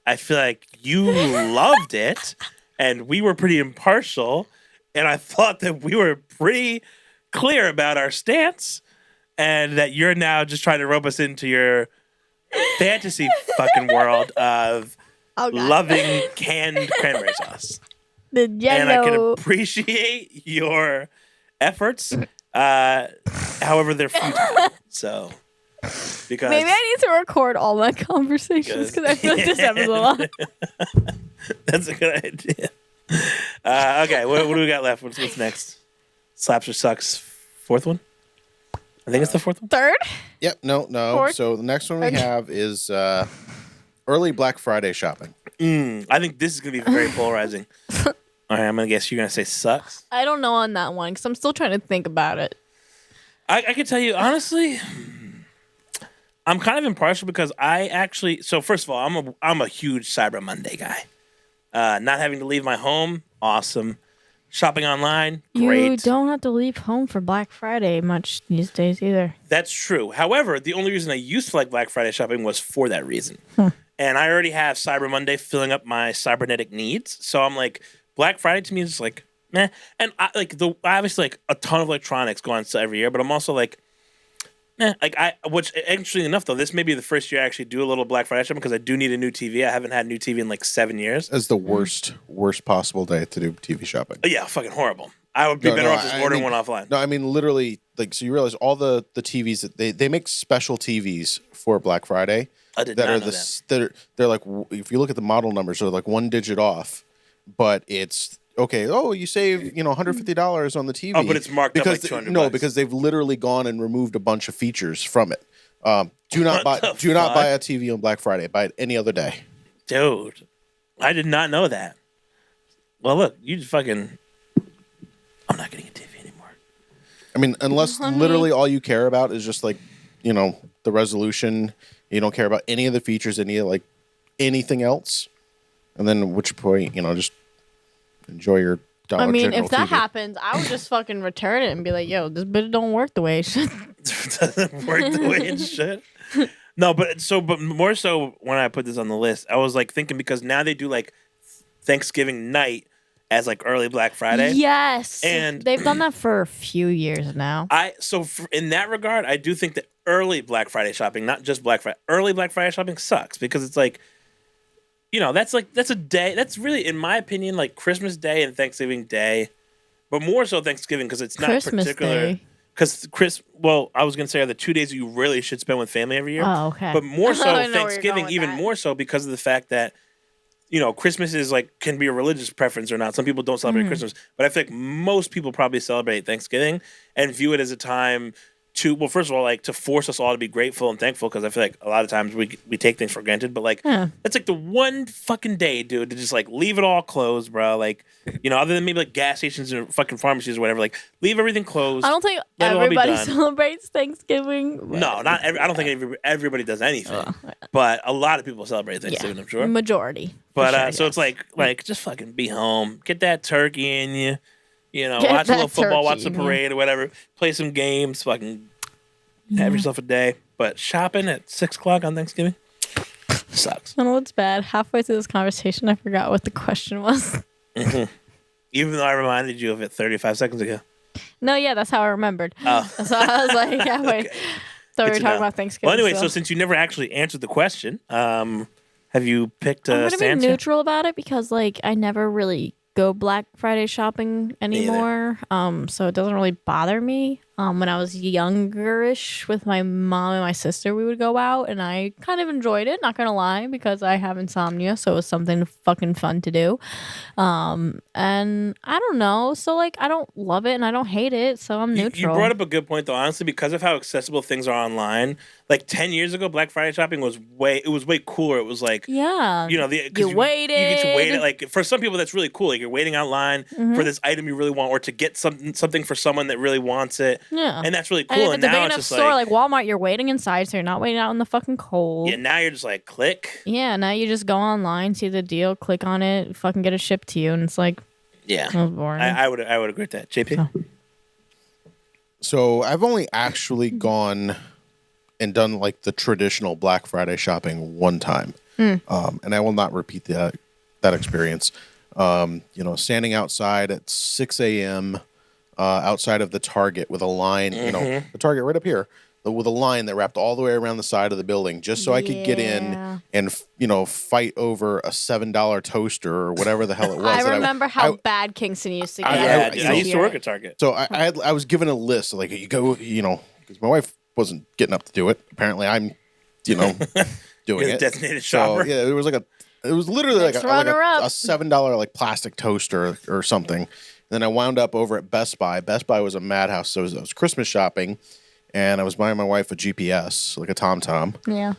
I feel like you loved it, and we were pretty impartial, and I thought that we were pretty clear about our stance, and that you're now just trying to rope us into your fantasy fucking world of loving canned cranberry sauce. The yellow. And I can appreciate your efforts. However, they're futile. So, because maybe I need to record all my conversations because I feel like this happens a lot. That's a good idea. Okay, what do we got left? What's next? Slaps or sucks? Fourth one? I think it's the fourth one. Third? Yep. No. Fourth? So the next one we have is early Black Friday shopping. I think this is gonna be very polarizing. All right, I'm gonna guess you're gonna say sucks. I don't know on that one because I'm still trying to think about it. I can tell you honestly, I'm kind of impartial because I actually. So first of all, I'm a huge Cyber Monday guy. Not having to leave my home, awesome. Shopping online, great. You don't have to leave home for Black Friday much these days either. That's true. However, the only reason I used to like Black Friday shopping was for that reason. And I already have Cyber Monday filling up my cybernetic needs. So I'm like, Black Friday to me is just like, meh. And I obviously like a ton of electronics go on sale every year, but I'm also like, which interestingly enough though, this may be the first year I actually do a little Black Friday shopping because I do need a new TV. I haven't had a new TV in like 7 years. That's the worst possible day to do TV shopping. Yeah, fucking horrible. I would be better off just ordering one offline. No, I mean literally, like, so you realize all the TVs that they make special TVs for Black Friday. I did not know that. They're like, if you look at the model numbers, they're like one digit off, but it's okay. Oh, you save $150 on the TV. Oh, but it's marked up like $200. No, because they've literally gone and removed a bunch of features from it. Do not buy a TV on Black Friday. Buy it any other day. Dude, I did not know that. Well, look, you just fucking. I'm not getting a TV anymore. I mean, unless literally all you care about is just like, the resolution. You don't care about any of the features, anything else. And then at which point, just enjoy your Dollar General if that TV. happens, I would just fucking return it and be like, yo, this bit don't work the way it should. Doesn't work the way it should. No, but more so when I put this on the list, I was like thinking because now they do like Thanksgiving night as like early Black Friday. Yes, And they've done that for a few years now. In that regard, I do think that early Black Friday shopping, not just Black Friday, early Black Friday shopping sucks because it's like, that's a day. That's really, in my opinion, like Christmas Day and Thanksgiving Day, but more so Thanksgiving because it's not Christmas particular. Day. Because I was gonna say are the 2 days you really should spend with family every year. Oh, okay. But more so I know where you're Thanksgiving, going with even that. more so because of the fact that Christmas is like can be a religious preference or not. Some people don't celebrate Christmas, but I feel like most people probably celebrate Thanksgiving and view it as a time to, well, first of all, like to force us all to be grateful and thankful because I feel like a lot of times we take things for granted, but like that's like the one fucking day, dude, to just like leave it all closed, bro. Like, other than maybe like gas stations or fucking pharmacies or whatever, like leave everything closed. I don't think let it all be everybody done. celebrates Thanksgiving. No, I don't think everybody does anything, but a lot of people celebrate Thanksgiving, I'm sure. Majority. But sure, so it's like just fucking be home, get that turkey in you, Get watch a little that football, turkey watch the in you. parade or whatever, play some games, fucking have yourself a day. But shopping at 6:00 on Thanksgiving sucks. You know what's bad? Halfway through this conversation, I forgot what the question was. Even though I reminded you of it 35 seconds ago. No, yeah, that's how I remembered. Oh. So I was like, yeah, wait. Okay. So we Good were to talking know. about Thanksgiving. Well, anyway, so since you never actually answered the question, have you picked I'm a going to be stance? neutral about it because, I never really go Black Friday shopping anymore. So it doesn't really bother me. When I was youngerish with my mom and my sister, we would go out and I kind of enjoyed it, not gonna lie, because I have insomnia, so it was something fucking fun to do. And I don't know, so I don't love it and I don't hate it, so I'm You neutral. brought up a good point, though. Honestly, because of how accessible things are online, like 10 years ago, Black Friday shopping was way cooler. It was like, Yeah. you waited. You get to wait. Like for some people, that's really cool. Like you're waiting online for this item you really want, or to get something for someone that really wants it. Yeah. And that's really And cool. if And it's a now big it's enough just store like, like Walmart, you're waiting inside, so you're not waiting out in the fucking cold. yeah, now you're just like click. Yeah, now you just go online, see the deal, click on it, fucking get it shipped to you, and it's like, Yeah, that was boring. I would agree with that. JP. So I've only actually gone and done like the traditional Black Friday shopping one time, and I will not repeat that experience. Standing outside at 6 a.m. Outside of the Target with a line, the Target right up here, with a line that wrapped all the way around the side of the building, just so I could get in and fight over a $7 toaster or whatever the hell it was. I remember how bad Kingston used to get. I used to work at Target. So I was given a list, like you go, because my wife wasn't getting up to do it. Apparently, I'm, doing You're the it. designated So shopper. yeah, it was literally like Next a runner-up. $7 like plastic toaster or something. And then I wound up over at Best Buy. Best Buy was a madhouse. So I was Christmas shopping, and I was buying my wife a GPS, like a TomTom. Yeah.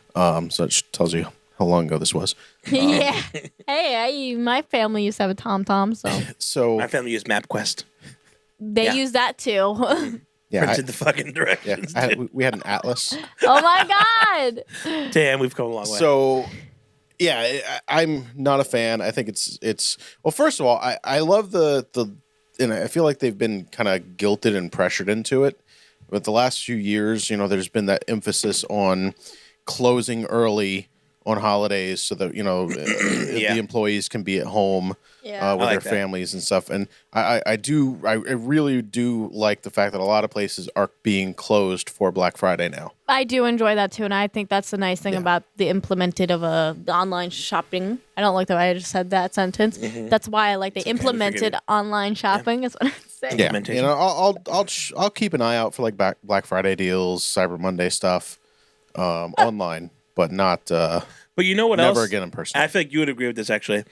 So it tells you how long ago this was. Yeah. Hey, my family used to have a TomTom, so So My family used MapQuest. they Yeah. use that too. yeah, Printed the fucking directions. we had an atlas. Oh my god. Damn, we've come a long way. So, yeah, I'm not a fan. I think it's well. First of all, I love and I feel like they've been kind of guilted and pressured into it. But the last few years, there's been that emphasis on closing early on holidays so that the employees can be at home Yeah. with I their like that. families and stuff. And I really do like the fact that a lot of places are being closed for Black Friday now. I do enjoy that too, and I think that's the nice thing about the implemented of the online shopping. I don't like the way I just said that sentence. That's why I like the implemented online shopping. Is what I'm saying. Yeah, Implementation. I'll keep an eye out for like Black Friday deals, Cyber Monday stuff online, but not But you know what never else? again in person. I feel like you would agree with this actually.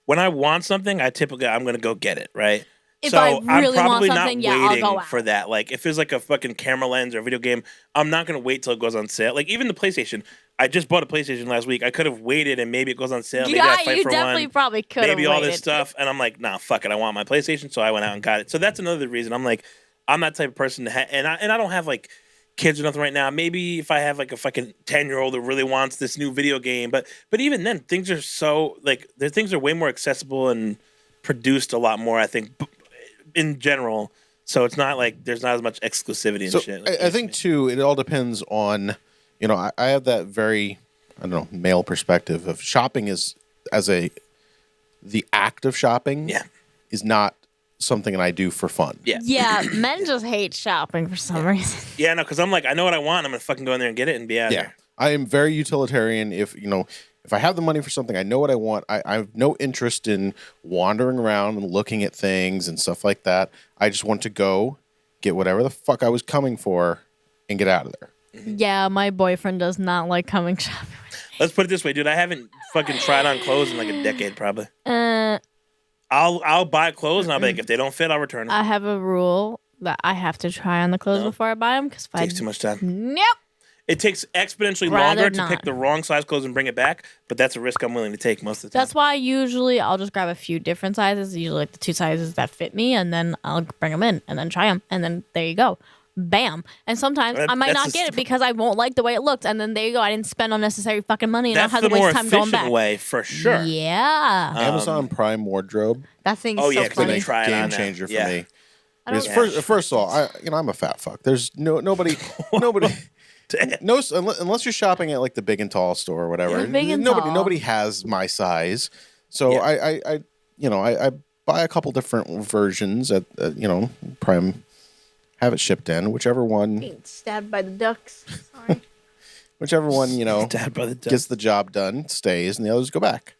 When I want something, I'm going to go get it, right? If so I really I'm want probably something, not yeah, I'll waiting go out. for that. Like if it's like a fucking camera lens or a video game, I'm not going to wait till it goes on sale. Like even the PlayStation, I just bought a PlayStation last week. I could have waited and maybe it goes on sale. Maybe Yeah, I fight you for definitely one. probably could have Maybe all waited. this stuff, and I'm like, nah, fuck it. I want my PlayStation, so I went out and got it. So that's another reason. I'm like, I'm that type of person to and I don't have like kids or nothing right now. Maybe if I have like a fucking 10-year-old that really wants this new video game, but even then, things are so like things are way more accessible and produced a lot more. I think in general, so it's not like there's not as much exclusivity and shit. Like I think too, it all depends on, I have that very, I don't know, male perspective of shopping the act of shopping. Yeah. is not something that I do for fun. Yeah. Yeah, men just hate shopping for some reason. Yeah, no, because I'm like, I know what I want. I'm gonna fucking go in there and get it and be out of here. I am very utilitarian. If I have the money for something, I know what I want. I have no interest in wandering around and looking at things and stuff like that. I just want to go get whatever the fuck I was coming for and get out of there. Yeah, my boyfriend does not like coming shopping. Let's put it this way, dude. I haven't fucking tried on clothes in like a decade, probably. I'll buy clothes and I'll be like, if they don't fit, I'll return them. I have a rule that I have to try on the clothes before I buy them because It takes too much time. Nope. It takes exponentially Rather longer to not. pick the wrong size clothes and bring it back, but that's a risk I'm willing to take most of the time. That's why usually I'll just grab a few different sizes, usually like the 2 sizes that fit me, and then I'll bring them in and then try them, and then there you go. Bam. And sometimes I might not get it because I won't like the way it looked, and then there you go. I didn't spend unnecessary fucking money, and I don't have the to more waste time going efficient back. way, for sure. Yeah. Amazon Prime Wardrobe. That thing's Oh, so yeah, 'cause then funny. they try it Game on now. changer for Yeah. me. I don't- Because first of all, I'm a fat fuck. There's nobody. Unless you're shopping at like the big and tall store or whatever. Yeah, Big and nobody Tall. nobody has my size. So Yeah. I buy a couple different versions at Prime, have it shipped in, whichever one Being stabbed by the ducks. Sorry. Stabbed by the duck. gets the job done stays, and the others go back.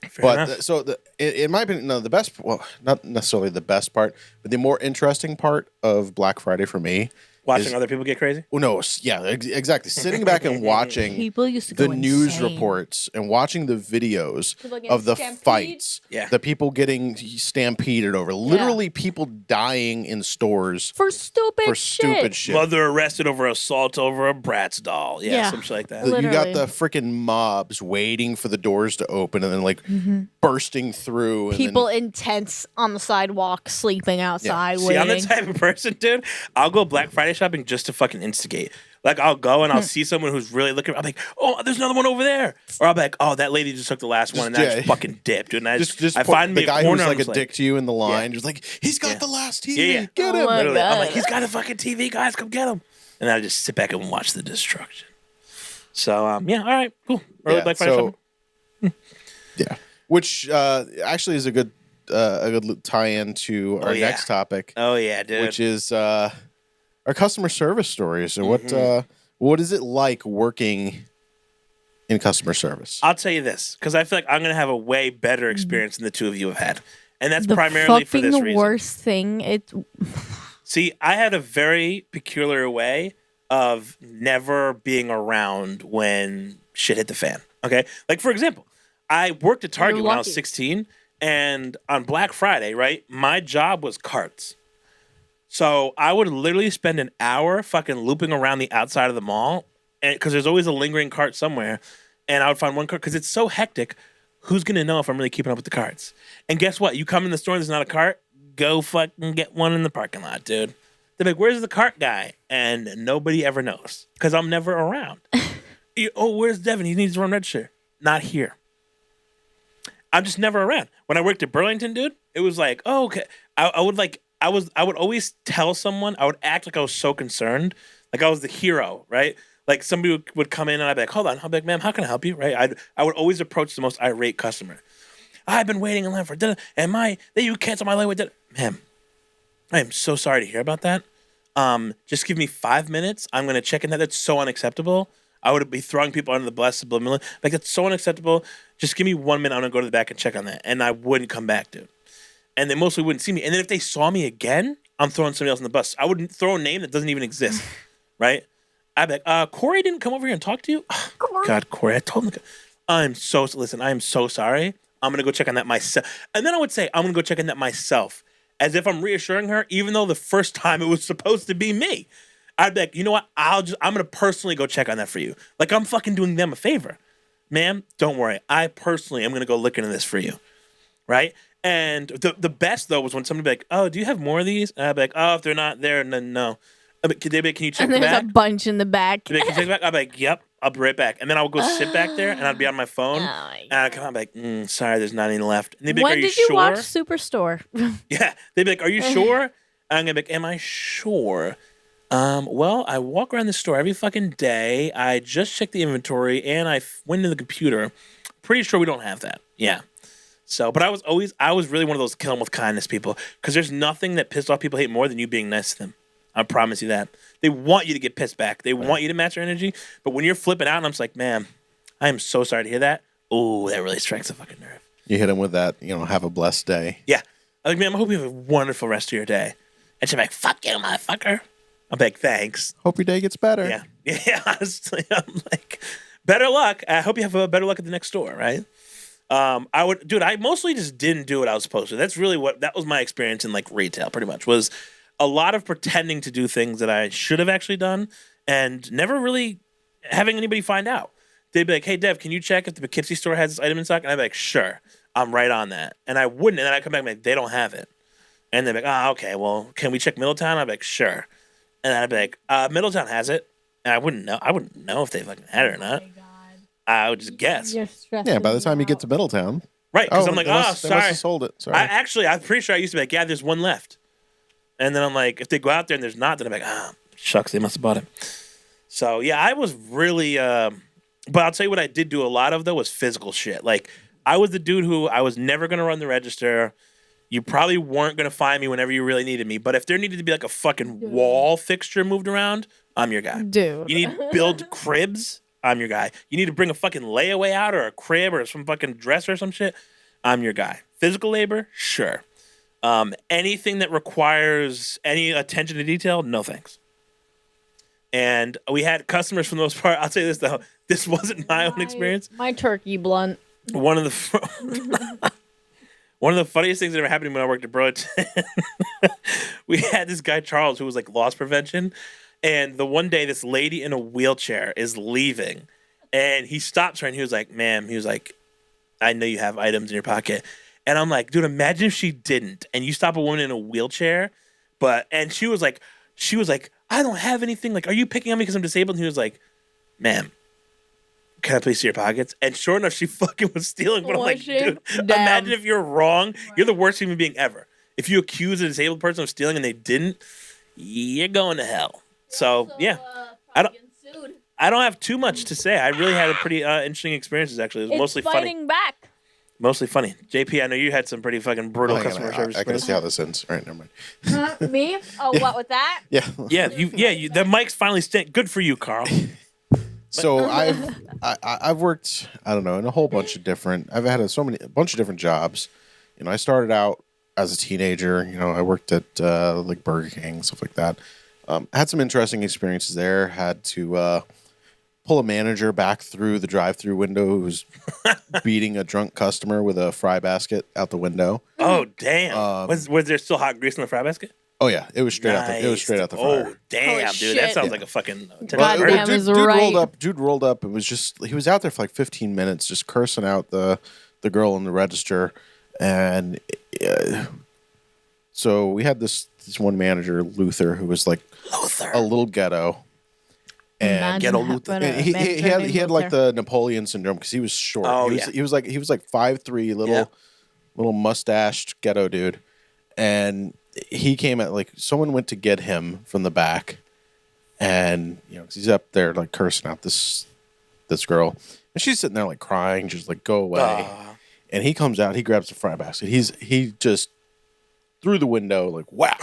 Fair enough. In my opinion, the best, well, not necessarily the best part, but the more interesting part of Black Friday for me Watching other people get crazy? well, no, exactly. Sitting back and watching People used to the go news insane. reports and watching the videos People getting of the stampeded? fights, Yeah. the people getting stampeded over, literally people dying in stores For stupid for shit. stupid shit. Mother arrested over assault over a Bratz doll. Yeah, Yeah. some shit like that. You got Literally. the freaking mobs waiting for the doors to open and then bursting through. And People then, in tents on the sidewalk, sleeping outside, See, I'm the waiting. type of person, dude. I'll go Black Friday shopping just to fucking instigate. Like, I'll go and I'll see someone who's really looking. I'm like, oh, there's another one over there. Or I'll be like, oh, that lady just took the last one and I just fucking dipped, dude. And I just I put find the me a guy corner. who's I'm like a just dick to you in the line. Just like, he's got Yeah. the last TV. Yeah. Get Oh him. my Literally, I'm God. like, he's got a fucking TV, guys. Come get him. And I just sit back and watch the destruction. So, yeah, all right, cool. Early Black Friday shopping. Yeah, which actually is a good tie-in to our yeah. next topic, Oh, yeah, dude. which is our customer service stories. And what is it like working in customer service? I'll tell you this, because I feel like I'm going to have a way better experience than the two of you have had. And that's the primarily for fucking this reason. worst thing. See, I had a very peculiar way of never being around when shit hit the fan. Okay? Like, for example, I worked at Target when I was lucky. 16, and on Black Friday, right, my job was carts. So I would literally spend an hour fucking looping around the outside of the mall, because there's always a lingering cart somewhere, and I would find one cart, because it's so hectic, who's going to know if I'm really keeping up with the carts? And guess what? You come in the store and there's not a cart, go fucking get one in the parking lot, dude. They're like, where's the cart guy? And nobody ever knows because I'm never around. Oh, where's Devin? He needs to run register. Not here. I'm just never around. When I worked at Burlington, dude, it was like, oh, okay. I would always tell someone, I would act like I was so concerned. Like I was the hero, right? Like somebody would come in and I'd be like, hold on. I'd be like, ma'am, how can I help you? Right? I would always approach the most irate customer. I've been waiting in line for dinner, and you cancel my line with dinner. Ma'am, I am so sorry to hear about that. Just give me 5 minutes. I'm gonna check in that. That's so unacceptable. I would be throwing people under the bus subliminally. Like that's so unacceptable. Just give me 1 minute. I'm gonna go to the back and check on that. And I wouldn't come back, dude. And they mostly wouldn't see me. And then if they saw me again, I'm throwing somebody else on the bus. I wouldn't throw a name that doesn't even exist, right? I'd be like, Corey didn't come over here and talk to you? Oh, God, Corey, I told him. I am so sorry. I'm going to go check on that myself. And then I would say, I'm going to go check on that myself. As if I'm reassuring her, even though the first time it was supposed to be me. I'd be like, you know what? I'm going to personally go check on that for you. Like I'm fucking doing them a favor. Ma'am, don't worry. I personally am going to go look into this for you. Right? And the best, though, was when somebody would be like, oh, do you have more of these? And I'd be like, oh, if they're not there, then no. They'd be like, can you check And the there's back? a bunch in the back. They'd be like, can you check the back? I'd be like, yep, I'll be right back. And then I would go sit back there, and I'd be on my phone. Oh my and I'd come out and be like, sorry, there's not any left. And they'd be like, When are you did you sure? watch Superstore? Yeah. They'd be like, are you sure? And I'm going to be like, am I sure? Well, I walk around the store every fucking day. I just checked the inventory, and I went into the computer. Pretty sure we don't have that. Yeah. So, but I was really one of those kill them with kindness people because there's nothing that pissed off people hate more than you being nice to them. I promise you that. They want you to get pissed back. They want you to match their energy. But when you're flipping out and I'm just like, man, I am so sorry to hear that. Oh, that really strikes a fucking nerve. You hit him with that, have a blessed day. Yeah. I'm like, man, I hope you have a wonderful rest of your day. And she's like, fuck you, motherfucker. I'm like, thanks. Hope your day gets better. Yeah. Yeah, honestly, I'm like, better luck. I hope you have a better luck at the next store, right? I mostly just didn't do what I was supposed to. That's really that was my experience in like retail pretty much was a lot of pretending to do things that I should have actually done and never really having anybody find out. They'd be like, hey, Dev, can you check if the Poughkeepsie store has this item in stock? And I'd be like, sure, I'm right on that. And I wouldn't. And then I'd come back and be like, they don't have it. And they'd be like, okay, well, can we check Middletown? I'd be like, sure. And then I'd be like, Middletown has it. And I wouldn't know if they fucking had it or not. I would just guess. Yeah, by the time you get to Middletown. Right, because I'm like, sorry. sorry. They must have sold it. Sorry. I'm pretty sure I used to be like, yeah, there's one left. And then I'm like, if they go out there and there's not, then I'm like, shucks, they must have bought it. So, yeah, I was really, but I'll tell you what I did do a lot of, though, was physical shit. Like, I was the dude who I was never going to run the register. You probably weren't going to find me whenever you really needed me. But if there needed to be like a fucking wall fixture moved around, I'm your guy. Dude. You need to build cribs, I'm your guy. You need to bring a fucking layaway out or a crib or some fucking dresser or some shit, I'm your guy. Physical labor, sure. Anything that requires any attention to detail, no thanks. And we had customers for the most part. I'll tell you this, though. This wasn't my own experience. My turkey blunt. One of the funniest things that ever happened to me when I worked at Burlington, we had this guy, Charles, who was like loss prevention. And the one day, this lady in a wheelchair is leaving. And he stops her and he was like, ma'am, he was like, I know you have items in your pocket. And I'm like, dude, imagine if she didn't. And you stop a woman in a wheelchair. And she was like, I don't have anything. Like, are you picking on me because I'm disabled? And he was like, ma'am, can I please see your pockets? And sure enough, she fucking was stealing. But I'm like, dude, imagine if you're wrong. You're the worst human being ever. If you accuse a disabled person of stealing and they didn't, you're going to hell. So, yeah. I don't have too much to say. I really had a pretty interesting experiences, actually. It was mostly funny. Fighting back. Mostly funny. JP, I know you had some pretty fucking brutal customer service. I gotta see how this ends. All right, never mind. Me? Oh, what with that? Yeah. Yeah, the mic's finally staying. Good for you, Carl. So I've worked, I don't know, in a whole bunch of different. I've had a bunch of different jobs. I started out as a teenager. I worked at like Burger King, stuff like that. Had some interesting experiences there. Had to pull a manager back through the drive-through window who was beating a drunk customer with a fry basket out the window. Oh damn! Was there still hot grease in the fry basket? Oh yeah, it was straight out. It was straight out the fryer. Oh damn, dude, that sounds like a fucking. Dude rolled up and he was out there for like 15 minutes, just cursing out the girl in the register, and so we had this one manager, Luther, who was like a little ghetto. And he had like the Napoleon syndrome because he was short. Oh, he was like 5'3", little mustached ghetto dude, and he came at like someone went to get him from the back, and 'cause he's up there like cursing out this girl, and she's sitting there like crying, just like go away. And he comes out, he grabs the fry basket, he just through the window like wow.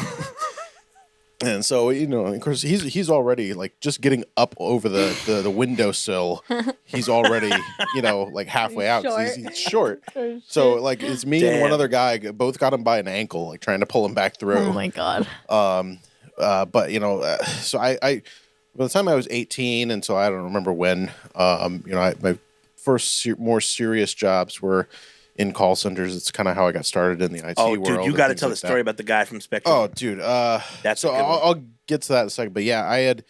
And so, of course, he's already like just getting up over the windowsill. He's already, like halfway out. He's short. So like it's me and one other guy both got him by an ankle, like trying to pull him back through. Oh my God. So I by the time I was 18, and so I don't remember when, my first more serious jobs were in call centers. It's kind of how I got started in the IT world. Oh, dude, you got to tell the story about the guy from Spectrum. Oh, dude. That's so I'll get to that in a second. But yeah, I had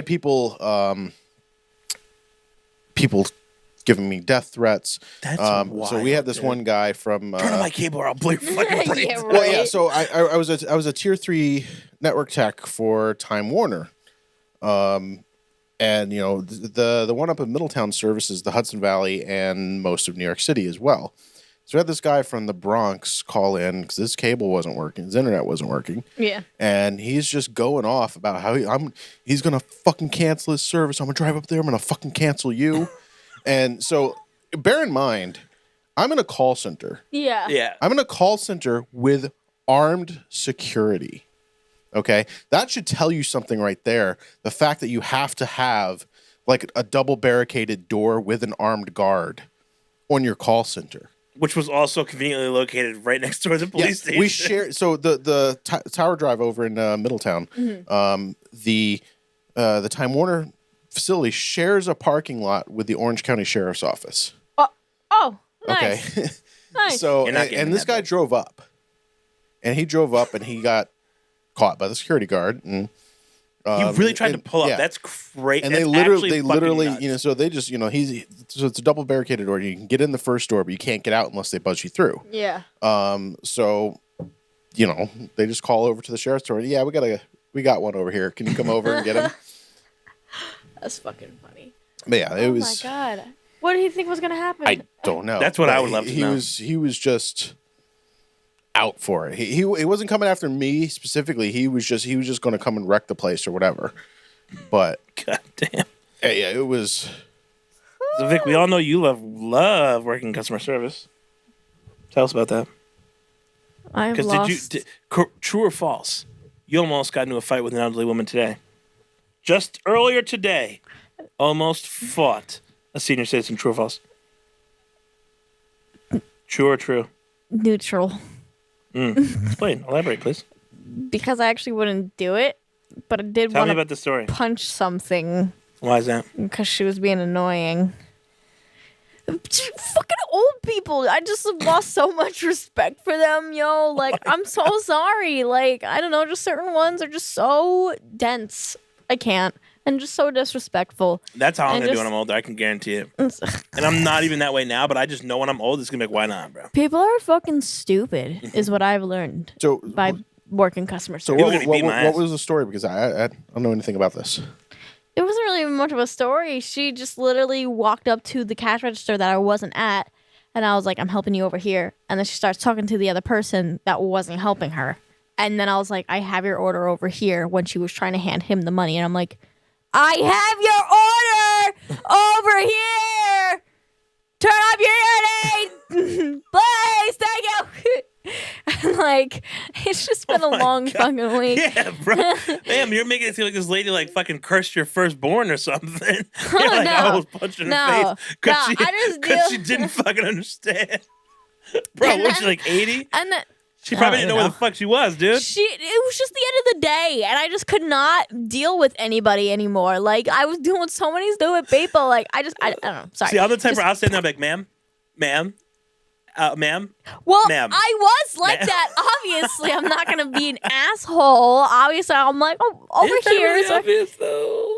people giving me death threats. That's wild, so we had this one guy from turn on my cable or I'll blow your fucking brains. Yeah, right. Well, yeah. So I was a tier 3 network tech for Time Warner. And the one up in Middletown services the Hudson Valley and most of New York City as well. So we had this guy from the Bronx call in because his cable wasn't working, his internet wasn't working. Yeah. And he's just going off about how he's gonna fucking cancel his service. I'm gonna drive up there. I'm gonna fucking cancel you. And so, bear in mind, I'm in a call center. Yeah. Yeah. I'm in a call center with armed security. Okay? That should tell you something right there. The fact that you have to have like a double barricaded door with an armed guard on your call center. Which was also conveniently located right next door to the police station. We share. So the Tower Drive over in Middletown, the Time Warner facility shares a parking lot with the Orange County Sheriff's Office. Oh, nice. Okay. Nice. So You're not getting and this that guy back. drove up, and he got caught by the security guard, and He really tried to pull up. yeah. That's great. and That's they actually literally, fucking nuts. you know, so they just, so it's a double barricaded door. You can get in the first door, but you can't get out unless they buzz you through. Yeah. So, they just call over to the sheriff's store. Yeah, we got one over here. Can you come over and get him? That's fucking funny. But yeah, it was. Oh my god. What did he think was gonna happen? I don't know. That's what But I would love to he know. He was just out for it. He wasn't coming after me specifically. He was just going to come and wreck the place or whatever. But God damn. yeah, it was. So Vic, we all know you love working customer service. Tell us about that. I've Because lost. true or false? You almost got into a fight with an elderly woman today. Just earlier today, almost fought a senior citizen. True or false? True or true? Neutral. Explain. Elaborate, please. Because I actually wouldn't do it, but I did Tell want me to about the story. punch something Why is that? because she was being annoying. Fucking old people. I just lost so much respect for them, yo. Like, I'm so sorry. Like, I don't know, just certain ones are just so dense. I can't. And just so disrespectful. That's how I'm And going to do just- when I'm older. I can guarantee it. And I'm not even that way now, but I just know when I'm old, it's going to be like, why not, bro? People are fucking stupid, is what I've learned So by working customer So service. People are gonna beat my what ass. was the story? Because I don't know anything about this. It wasn't really much of a story. She just literally walked up to the cash register that I wasn't at, and I was like, I'm helping you over here. And then she starts talking to the other person that wasn't helping her. And then I was like, I have your order over here, when she was trying to hand him the money. And I'm like, I have your order over here. Turn off your hearing. Please, thank you. And like, it's just been a my long God. fucking week. Yeah, bro. Damn, you're making it seem like this lady like fucking cursed your firstborn or something. You're like, no. I was punched in No. the face No, I just because she deal- didn't fucking understand. Bro, And was she then- like 80? And then She probably I didn't don't know where know. the fuck she was, dude. it was just the end of the day, and I just could not deal with anybody anymore. Like, I was doing so many stupid people. Like, I don't know. Sorry. See, I'm the type Just- where I'll stand there and be like, ma'am, Well, ma'am. I was like Ma'am. that. Obviously, I'm not gonna be an asshole. Obviously, I'm like, oh, over Is that here. really is a- obvious, though?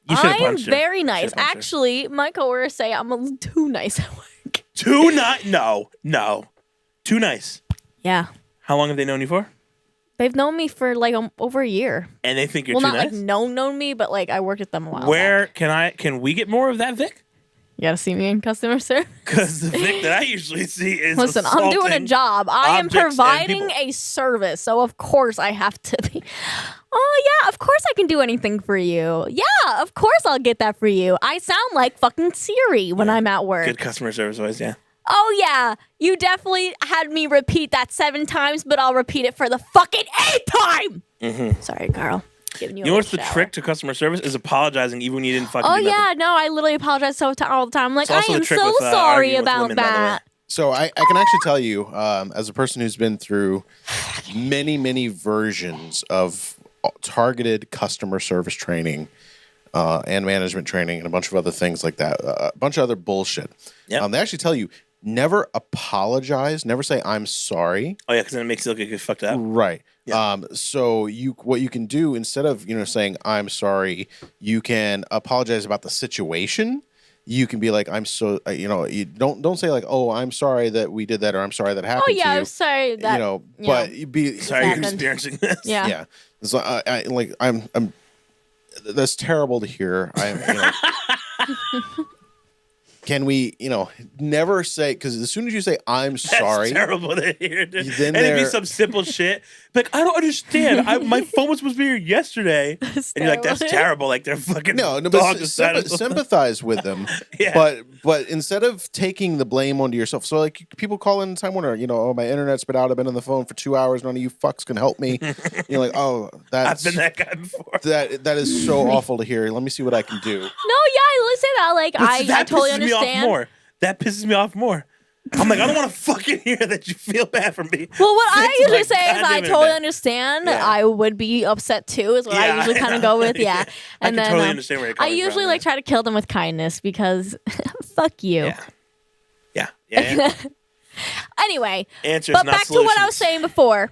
You should have I'm punched her. very nice. Should've punched her. Actually, my coworkers say I'm a little too nice at work. Too nice? No. Too nice. Yeah, How long have they known you for? they've known me for like over a year. And they think you're Well, too not nice? like known me, but like I worked with them a while. Where back. can we get more of that, Vic? You gotta see me in customer service. Because the Vic that I usually see is Listen, I'm doing a assaulting job. I am objects and providing people. a service, so of course I have to be. Oh yeah, of course I can do anything for you. Yeah, of course I'll get that for you. I sound like fucking Siri when I'm at work. Good customer service voice, yeah. Oh yeah, you definitely had me repeat that 7 times, but I'll repeat it for the fucking 8th time. Sorry, Carl. Giving you. You know a what's the shower. trick to customer service is apologizing even when you didn't fucking Oh do nothing. yeah, no, I literally apologize all the time. I'm like, It's also I the am trick so with, sorry arguing with about women, by the way. that. So I can actually tell you, as a person who's been through many versions of targeted customer service training and management training and a bunch of other things like that, a bunch of other bullshit. Yep. They actually tell you never apologize, never say I'm sorry. Oh yeah, because then it makes you look like you fucked up. Right. Yeah. So what you can do instead of saying I'm sorry, you can apologize about the situation. You can be like I'm so you don't say like oh I'm sorry that we did that or I'm sorry that happened Oh yeah, to you. I'm sorry that. But you be Sorry you're happened. experiencing this. Yeah. yeah. So I'm that's terrible to hear. can we, never say, because as soon as you say, I'm sorry. That's terrible to hear. Dude. Then and it'd be some simple shit. Like, I don't understand. My phone was supposed to be here yesterday. And you're like, that's terrible. Like, they're fucking but sympathize with them. Yeah. But instead of taking the blame onto yourself, so like people call in Time Warner, oh, my internet's been out. I've been on the phone for 2 hours. None of you fucks can help me. You're like, oh, I've been that guy before. That is so awful to hear. Let me see what I can do. No, yeah, I literally say that. Like, I totally understand. That pisses me off more. I'm like, I don't want to fucking hear that you feel bad for me. Well, what I usually say is I totally understand. Yeah. I would be upset too, is what I usually kind of go with. Yeah. And I can totally understand where you're coming from. I usually like try to kill them with kindness because fuck you. Yeah. Anyway, answers, but not back solutions. to what I was saying before.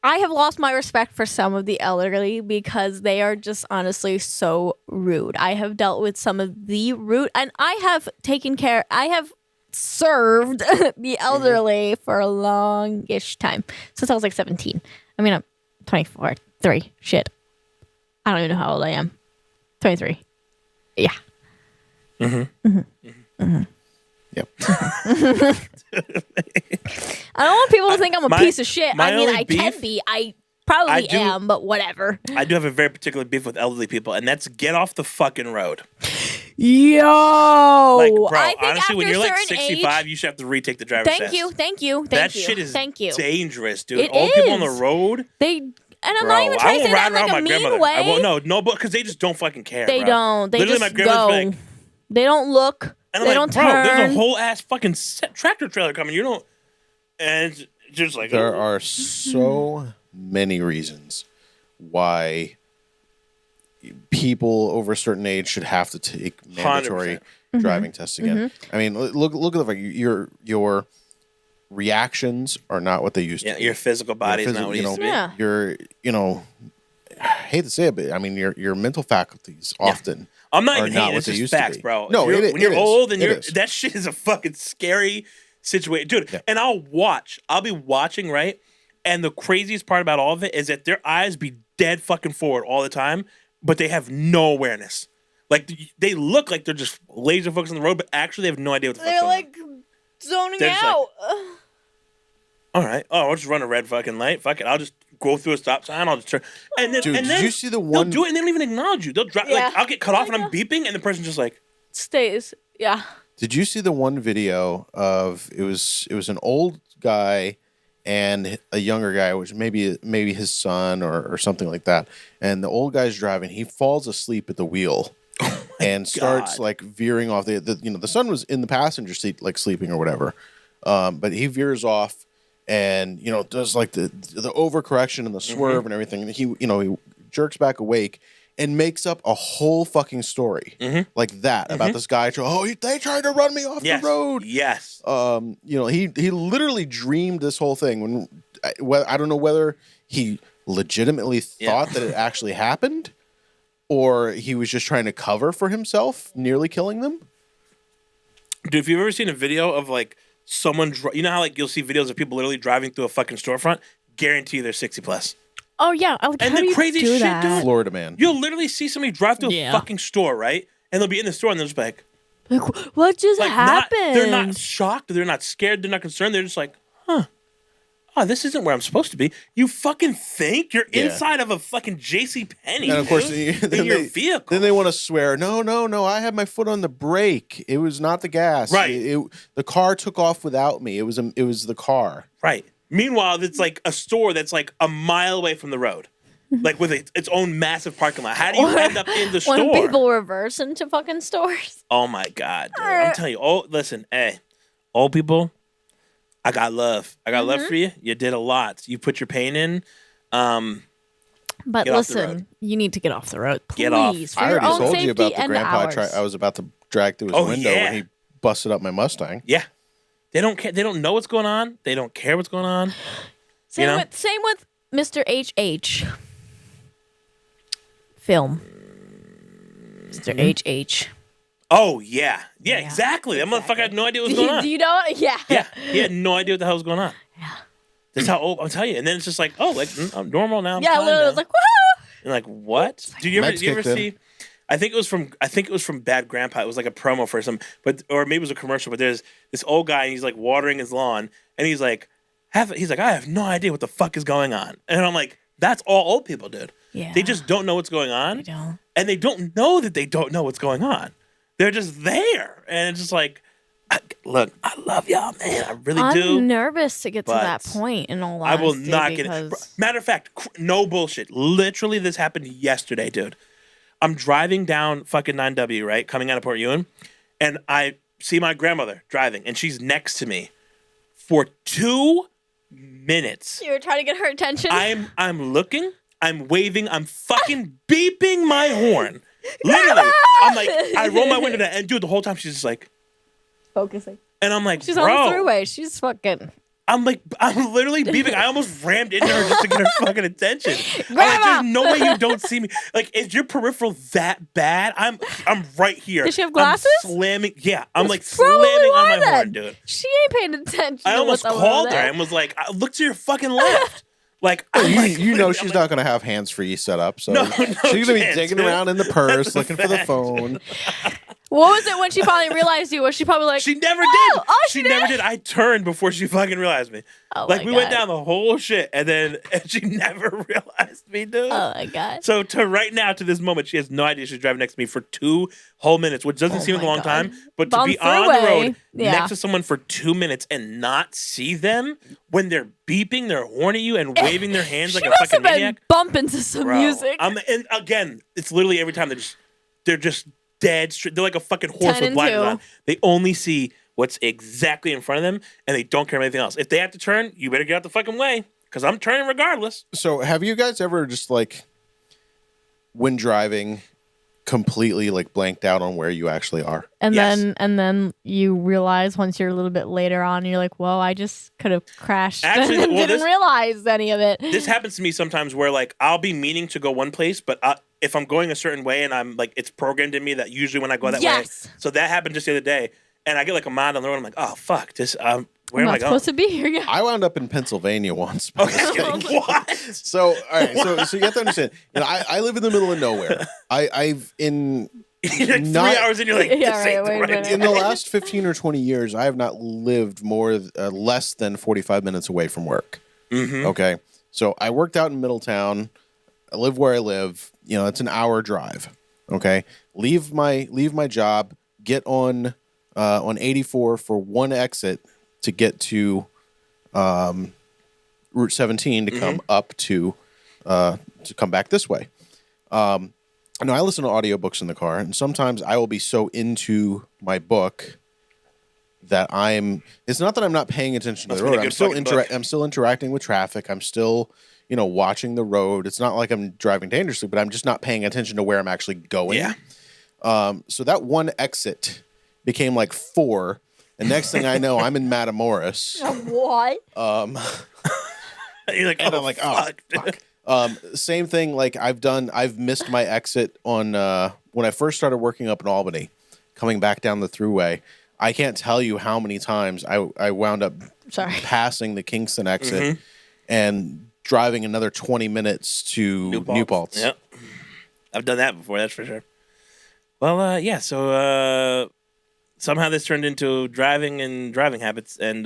I have lost my respect for some of the elderly because they are just honestly so rude. I have dealt with some of the rude, and I have served the elderly for a longish time, since I was like 17. I mean, I'm 24, 3. Shit. I don't even know how old I am. 23. Yeah. Yep. I don't want people to think I'm a piece of shit. I mean, I can beef, be. I probably am, but whatever. I do have a very particular beef with elderly people, and that's get off the fucking road. Yo, like, bro, I think honestly, when you're like 65, age, you should have to retake the driver's test. Thank you. That shit is dangerous, dude. It Old people on the road. And I'm not even trying to say that in like a mean way. I won't, no, because they just don't fucking care. They don't. They literally, just my grandma's go. like, they don't look. And they I'm like, don't bro, turn. there's a whole ass fucking tractor trailer coming. You don't. And it's just like there are so many reasons why people over a certain age should have to take mandatory driving tests again. I mean, look at the fact your reactions are not what they used to. Yeah, your physical body is not what it used to be. Yeah. Your I hate to say it, but I mean your mental faculties often. I'm not even not hating. It's just facts, bro. No, when you're old and is. That shit is a fucking scary situation, dude. Yeah. And I'll be watching, right? And the craziest part about all of it is that their eyes be dead fucking forward all the time, but they have no awareness. Like they look like they're just laser focused on the road, but actually they have no idea what the fuck's going on. They're like zoning out. All right. Oh, I'll just run a red fucking light. Fuck it. I'll just go through a stop sign. I'll just turn. And then, Dude, and then did you see the one? they'll do it and they don't even acknowledge you. They'll drive. Yeah. Like I'll get cut off and I'm beeping, and the person's just like stays. Yeah. Did you see the one video of it was an old guy and a younger guy, which maybe his son or something like that. And the old guy's driving. He falls asleep at the wheel and starts like veering off. The son was in the passenger seat, like sleeping or whatever. But he veers off. And does like the overcorrection and the swerve and everything. And he jerks back awake and makes up a whole fucking story like that about this guy. They tried to run me off the road. Yes. He literally dreamed this whole thing. I don't know whether he legitimately thought that it actually happened, or he was just trying to cover for himself, nearly killing them. Dude, if you've ever seen a video of like someone, you know how like you'll see videos of people literally driving through a fucking storefront, guarantee they're 60 plus. Oh yeah, and how the do you crazy do shit, that? dude. Florida man. You'll literally see somebody drive through a fucking store, right? And they'll be in the store and they'll just be like what just happened? They're not shocked. They're not scared. They're not concerned. They're just like, oh, this isn't where I'm supposed to be. You fucking think you're inside of a fucking JCPenney, and of course, in your vehicle. Then they want to swear, no, I had my foot on the brake. It was not the gas. Right. The car took off without me. It was the car. Right. Meanwhile, it's like a store that's like a mile away from the road, like with its own massive parking lot. How do you end up in the store? When people reverse into fucking stores. Oh my god, dude. I'm telling you. Oh, listen, hey, old people. I got love. I got love for you. You did a lot. You put your pain in. But listen, you need to get off the road, please. Get off. I already told you about the grandpa I was about to drag through his window when he busted up my Mustang. Yeah. They don't care. They don't know what's going on. They don't care what's going on. Same with Mr. H.H. Film. Mr. H.H. Oh, yeah. Yeah, exactly. That motherfucker had no idea what was going on. Do you know? Yeah. Yeah. He had no idea what the hell was going on. Yeah. That's how old, I'm telling you. And then it's just like, oh, like, I'm normal now. Yeah, literally, I was like, whoa. And like, what? Do you ever see? I think it was from Bad Grandpa. It was like a promo for some, or maybe it was a commercial. But there's this old guy, and he's like watering his lawn, and he's like, I have no idea what the fuck is going on, and I'm like, that's all old people do. Yeah. They just don't know what's going on, They don't. and they don't know that they don't know what's going on. They're just there, and it's just like, look, I love y'all, man. I really do. I'm nervous to get to but that point. In all I honesty, will not get it. because Matter of fact, no bullshit. Literally, this happened yesterday, dude. I'm driving down fucking 9W, right, coming out of Port Ewan, and I see my grandmother driving, and she's next to me for 2 minutes. you were trying to get her attention. I'm looking, I'm waving, I'm fucking beeping my horn. Literally, I'm like, I roll my window down, and dude, the whole time she's just like Focusing. and I'm like, She's bro. on the throughway. She's fucking. I'm literally beeping. I almost rammed into her just to get her fucking attention. I'm like, Grandma! there's no way you don't see me. Like, is your peripheral that bad? I'm right here. Does she have glasses? I'm slamming. Yeah, I'm like Probably slamming on why my then. horn, dude. She ain't paying attention. I to almost what's over called her there. and was like, look to your fucking left. Like, I'm like, You know I'm she's like, not going to have hands-free set up, so No she's going to be chance, digging dude. around in the purse, That's a looking for the fact. phone. What was it when she finally realized you? Was she probably like, She never Oh, did. oh, she she never did? did. I turned before she fucking realized me. oh Like, my we went God. down the whole shit, and she never realized me, dude. Oh my God. So to right now, to this moment, she has no idea she's driving next to me for 2 whole minutes, which doesn't Oh seem like a my long God. time. But But to on be on the throughway, road yeah. next to someone for 2 minutes and not see them when they're beeping their horn at you and waving their hands like she a must fucking have been maniac. bumping to some Bro, music. and again, it's literally every time they're just dead straight. They're like a fucking horse 10 with and blinders 2. on. They only see what's exactly in front of them, and they don't care about anything else. If they have to turn, you better get out the fucking way, because I'm turning regardless. So have you guys ever just like, when driving, completely like blanked out on where you actually are? And Yes. then you realize once you're a little bit later on, you're like, well, I just could have crashed Actually, and well, didn't this- realize any of it. This happens to me sometimes where like I'll be meaning to go one place, but if I'm going a certain way and I'm like, it's programmed in me that usually when I go that Yes. way. So that happened just the other day, and I get like a mile down the road. I'm like, oh fuck, this. Where I'm am I not going? supposed to be here yet. I wound up in Pennsylvania once. Okay, what? So, all right. So you have to understand. You know, I live in the middle of nowhere. I've in You're like 3 Not- hours in, you're like, Yeah, this ain't right, the wait a right minute. in the last 15 or 20 years, I have not lived less than 45 minutes away from work. Mhm. Okay. So I worked out in Middletown. I live where I live. You know, it's an hour drive. Okay. Leave my job, get on 84 for one exit to get to Route 17 to come up to come back this way. No, I listen to audiobooks in the car, and sometimes I will be so into my book that it's not that I'm not paying attention to Must the be a road. good fucking book. I'm still interacting with traffic. I'm still, watching the road. It's not like I'm driving dangerously, but I'm just not paying attention to where I'm actually going. Yeah. So that one exit became like 4, and next thing I know, I'm in Matamoros. What? You're like, And oh, I'm like, fuck. Same thing. Like I've missed my exit on when I first started working up in Albany, coming back down the throughway. I can't tell you how many times I wound up Sorry. passing the Kingston exit and driving another 20 minutes to New Paltz. Yep. I've done that before, that's for sure. Well, yeah, so somehow this turned into driving and driving habits, and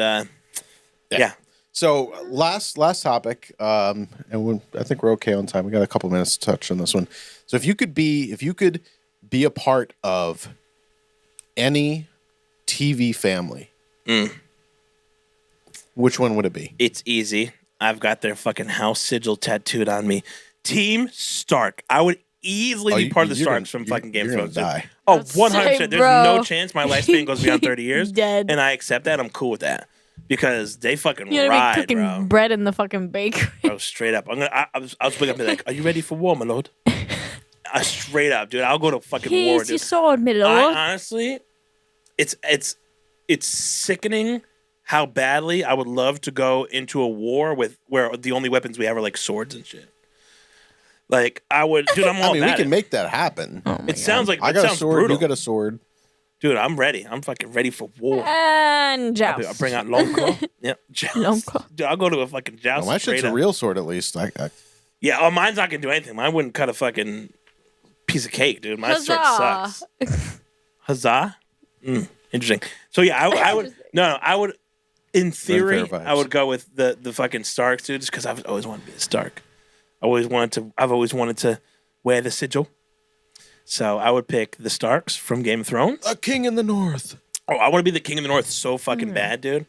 yeah. So last topic, and I think we're okay on time. We got a couple minutes to touch on this one. So if you could be a part of any TV family, which one would it be? It's easy. I've got their fucking house sigil tattooed on me. Team Stark. I would easily be part of the Starks from fucking Game of You're gonna Thrones. die. Oh, Let's 100%. say, There's bro. no chance my lifespan goes beyond 30 years. Dead. And I accept that. I'm cool with that. Because they fucking You're gonna ride, be cooking bro. bread in the fucking bakery. Bro, straight up. I was waking up and be like, are you ready for war, my lord? Straight up, dude. I'll go to fucking war, Here's dude. your sword, my I lord. honestly, it's sickening how badly I would love to go into a war where the only weapons we have are like swords and shit. Like I would, dude. I'm all I mean, we about can it. make that happen. Oh my It sounds like I it got a sounds sword. brutal, You got a sword. dude. I'm ready. I'm fucking ready for war. And joust. I'll bring out Longclaw. Yep, joust. Longclaw. Dude, I'll go to a fucking joust. Well, my straight shit's a up. real sword, at least. Yeah, oh, mine's not gonna do anything. Mine wouldn't cut a fucking piece of cake, dude. My Stark Huzzah. sucks. Huzzah? Interesting. So yeah, I would I would in theory Unfair vibes. I would go with the fucking Starks, dude, just because I've always wanted to be a Stark. I've always wanted to wear the sigil. So I would pick the Starks from Game of Thrones. A king in the north. Oh, I want to be the king of the north so fucking bad, dude.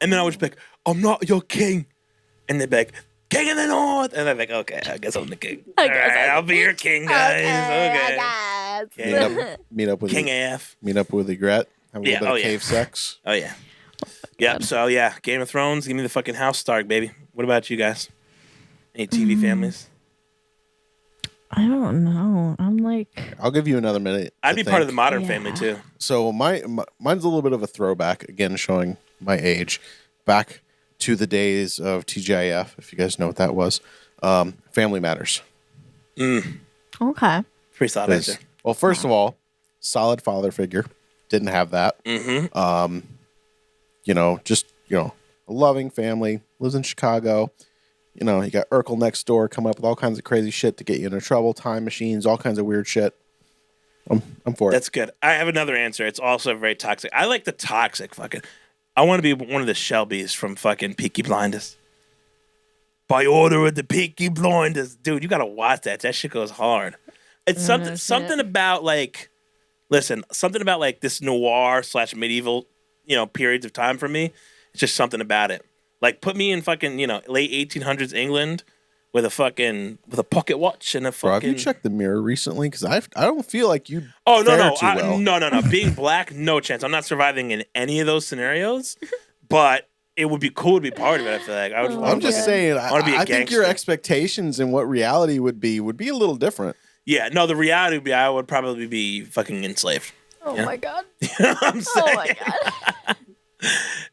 And then I would just be like, I'm not your king. And they'd be like, king of the north. And I'd be like, okay, I guess I'm the king. All right, I'll be your king, guys. Okay. Meet up with King the, AF. meet up with Egret. Have a little bit of cave sex. Oh, yeah. Yep, so yeah, Game of Thrones, give me the fucking House Stark, baby. What about you guys? Any TV families? I don't know. I'm like, I'll give you another minute. I'd to be part of the think. Modern family, too. So mine's a little bit of a throwback, again, showing my age. Back to the days of TGIF, if you guys know what that was. Family Matters. okay. Pretty solid answer. Well, first of all, solid father figure. Didn't have that. Mm-hmm. A loving family. Lives in Chicago. You got Urkel next door coming up with all kinds of crazy shit to get you into trouble. Time machines, all kinds of weird shit. I'm for it. That's good. I have another answer. It's also very toxic. I like the toxic fucking. I want to be one of the Shelbys from fucking Peaky Blinders. By order of the Peaky Blinders. Dude, you got to watch that. That shit goes hard. It's something about like, listen, something about like this noir / medieval, periods of time for me. It's just something about it. Like put me in fucking, late 1800s England with a pocket watch and a fucking. Bro, have you checked the mirror recently? Because I don't feel like you. Oh no well. Being black, no chance. I'm not surviving in any of those scenarios. But it would be cool to be part of it. I feel like I'm just saying. I think your gangster. expectations and what reality would be a little different. Yeah, no. The reality would be I would probably be fucking enslaved. Oh my god. You know what I'm saying? Oh my god.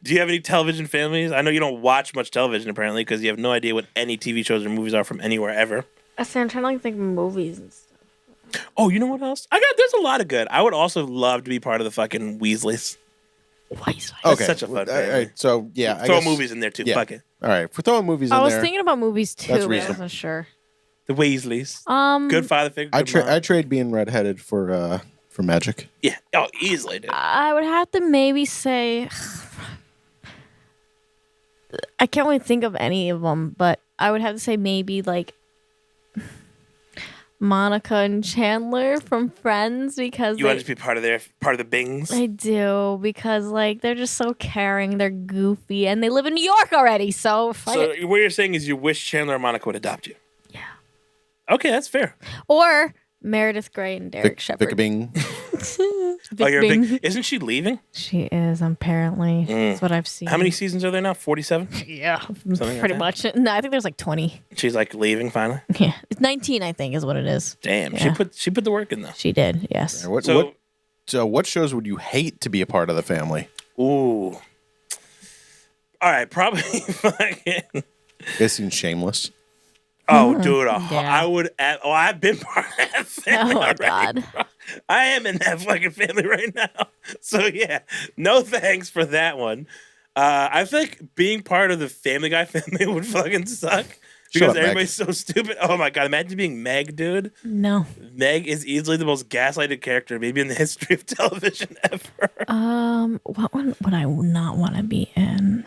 Do you have any television families? I know you don't watch much television apparently because you have no idea what any TV shows or movies are from anywhere ever. I'm trying to like think of movies and stuff. Oh, you know what else? There's a lot of good. I would also love to be part of the fucking Weasleys. Weasley. That's such a fun All family. right, so yeah, I Throw guess, movies in there too. yeah. Fuck it. All right, if we're throwing movies in I was there. thinking about movies too, That's but I reasonable. wasn't sure. The Weasleys. Good father figure. I trade being redheaded for magic. Yeah. Oh, easily, dude. I would have to maybe say I can't really think of any of them, but I would have to say maybe like Monica and Chandler from Friends because You want to be part of the Bings? I do because like they're just so caring, they're goofy, and they live in New York already. So So what you're saying is you wish Chandler and Monica would adopt you? Yeah. Okay, that's fair. Or Meredith Grey and Derek Shepherd. Vic-a-bing. Isn't she leaving? She is apparently. That's what I've seen. How many seasons are there now? 47? Yeah, like pretty that? much. No, I think there's like 20. She's like leaving finally. Yeah, it's 19. I think is what it is. Damn, Yeah. she put the work in though. She did. Yes. What shows would you hate to be a part of the family? Ooh. All right, probably fucking. You guys seen Shameless? Oh, dude, Yeah. I would. I've been part of that family Oh my already, god. bro. I am in that fucking family right now. So yeah, no thanks for that one. I feel like being part of the Family Guy family would fucking suck because up, Meg. everybody's so stupid. Oh my god, imagine being Meg, dude. No. Meg is easily the most gaslighted character maybe in the history of television ever. What one would I not want to be in?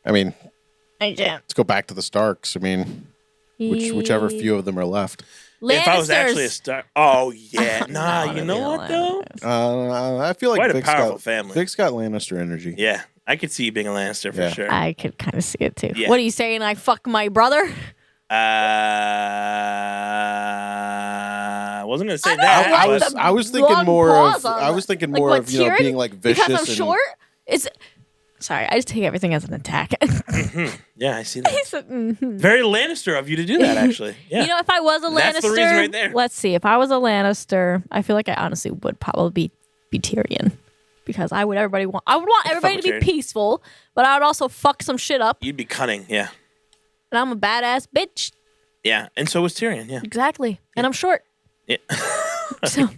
I mean, I can't. let's go back to the Starks. I mean, whichever few of them are left. Lannisters. If I was actually a star, oh yeah, nah. No, You know no, what though? I feel like Quite a Vic's powerful got, family. Vic's got Lannister energy. Yeah, I could see you being a Lannister for Yeah. sure. I could kind of see it too. Yeah. What are you saying? I fuck my brother? Wasn't gonna say I that. don't like but- the I was thinking long more pause of on I was that. thinking Like more what, of Tyrion? being like vicious Because I'm and short? Sorry, I just take everything as an attack. Yeah, I see that. He said, mhm. Very Lannister of you to do that, actually. Yeah. You know, if I was a Lannister, That's the reason right there. let's see. If I was a Lannister, I feel like I honestly would probably be Tyrion. Because I would want everybody to be Tyrion. peaceful, but I would also fuck some shit up. You'd be cunning, yeah. And I'm a badass bitch. Yeah, and so was Tyrion, yeah. Exactly. And I'm short. Yeah. So,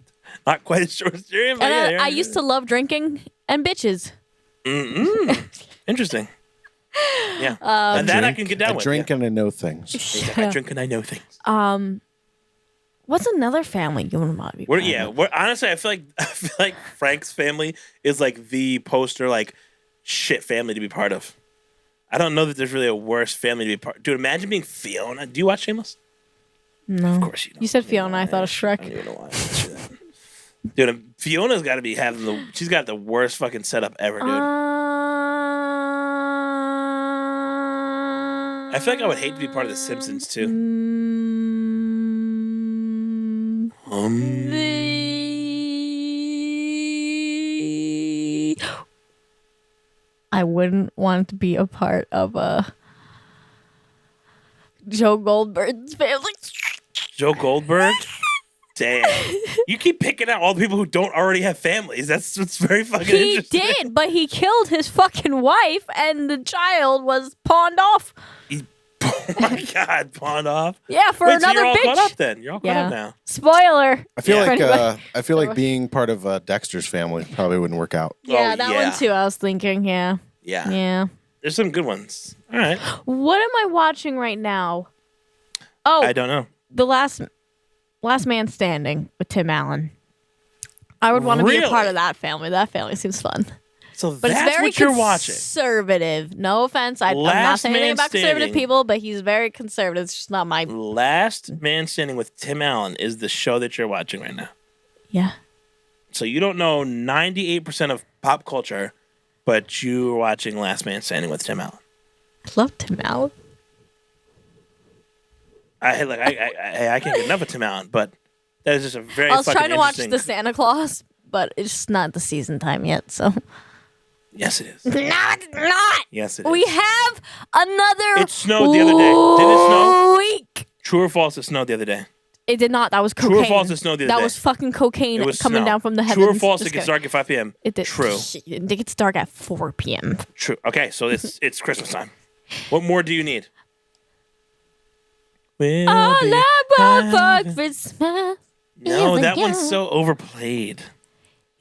Not quite as short as Tyrion, but and yeah. I used to love drinking and bitches. Interesting. Yeah. And that I can get down I with. drink and I know things. I drink and I know things. What's another family you want to be? Honestly, I feel like Frank's family is like the poster like shit family to be part of. I don't know that there's really a worse family to be part. Dude, imagine being Fiona. Do you watch Shameless? No. Of course you don't. You said Fiona. I thought of Shrek. I don't even know why I asked you that. Dude, Fiona's got to be she's got the worst fucking setup ever, dude. I feel like I would hate to be part of The Simpsons too. I wouldn't want to be a part of Joe Goldberg's family. Joe Goldberg? Damn. You keep picking out all the people who don't already have families. That's very fucking interesting. He did, but he killed his fucking wife and the child was pawned off. Oh my God, pawned off? Yeah, for another so you're all bitch. caught up then. You're all caught up now. Spoiler. I feel like being part of Dexter's family probably wouldn't work out. Yeah, that one too. I was thinking. Yeah. There's some good ones. All right. What am I watching right now? Oh, I don't know. The Last Man Standing with Tim Allen. I would want to be a part of that family. That family seems fun. So but that's it's very what you're watching. Conservative. No offense. I'm not saying anything about conservative people, but he's very conservative. It's just not my. Last Man Standing with Tim Allen is the show that you're watching right now. Yeah. So you don't know 98% of pop culture, but you're watching Last Man Standing with Tim Allen. I love Tim Allen. I can't get enough of Tim Allen, but that is just a very. I was fucking trying to watch interesting... the Santa Claus, but it's not the season time yet. So. Yes, it is. No, it's not. Yes, it is. We have another. It snowed the other day. Did it snow? Week. True or false? It snowed the other day. It did not. That was cocaine. True or false? It snowed the other day. That was fucking cocaine coming down from the heavens. True or false? It gets dark at 5 p.m. It did. True. It gets dark at 4 p.m. True. Okay, so it's Christmas time. What more do you need? All I want for Christmas. No, that one's so overplayed.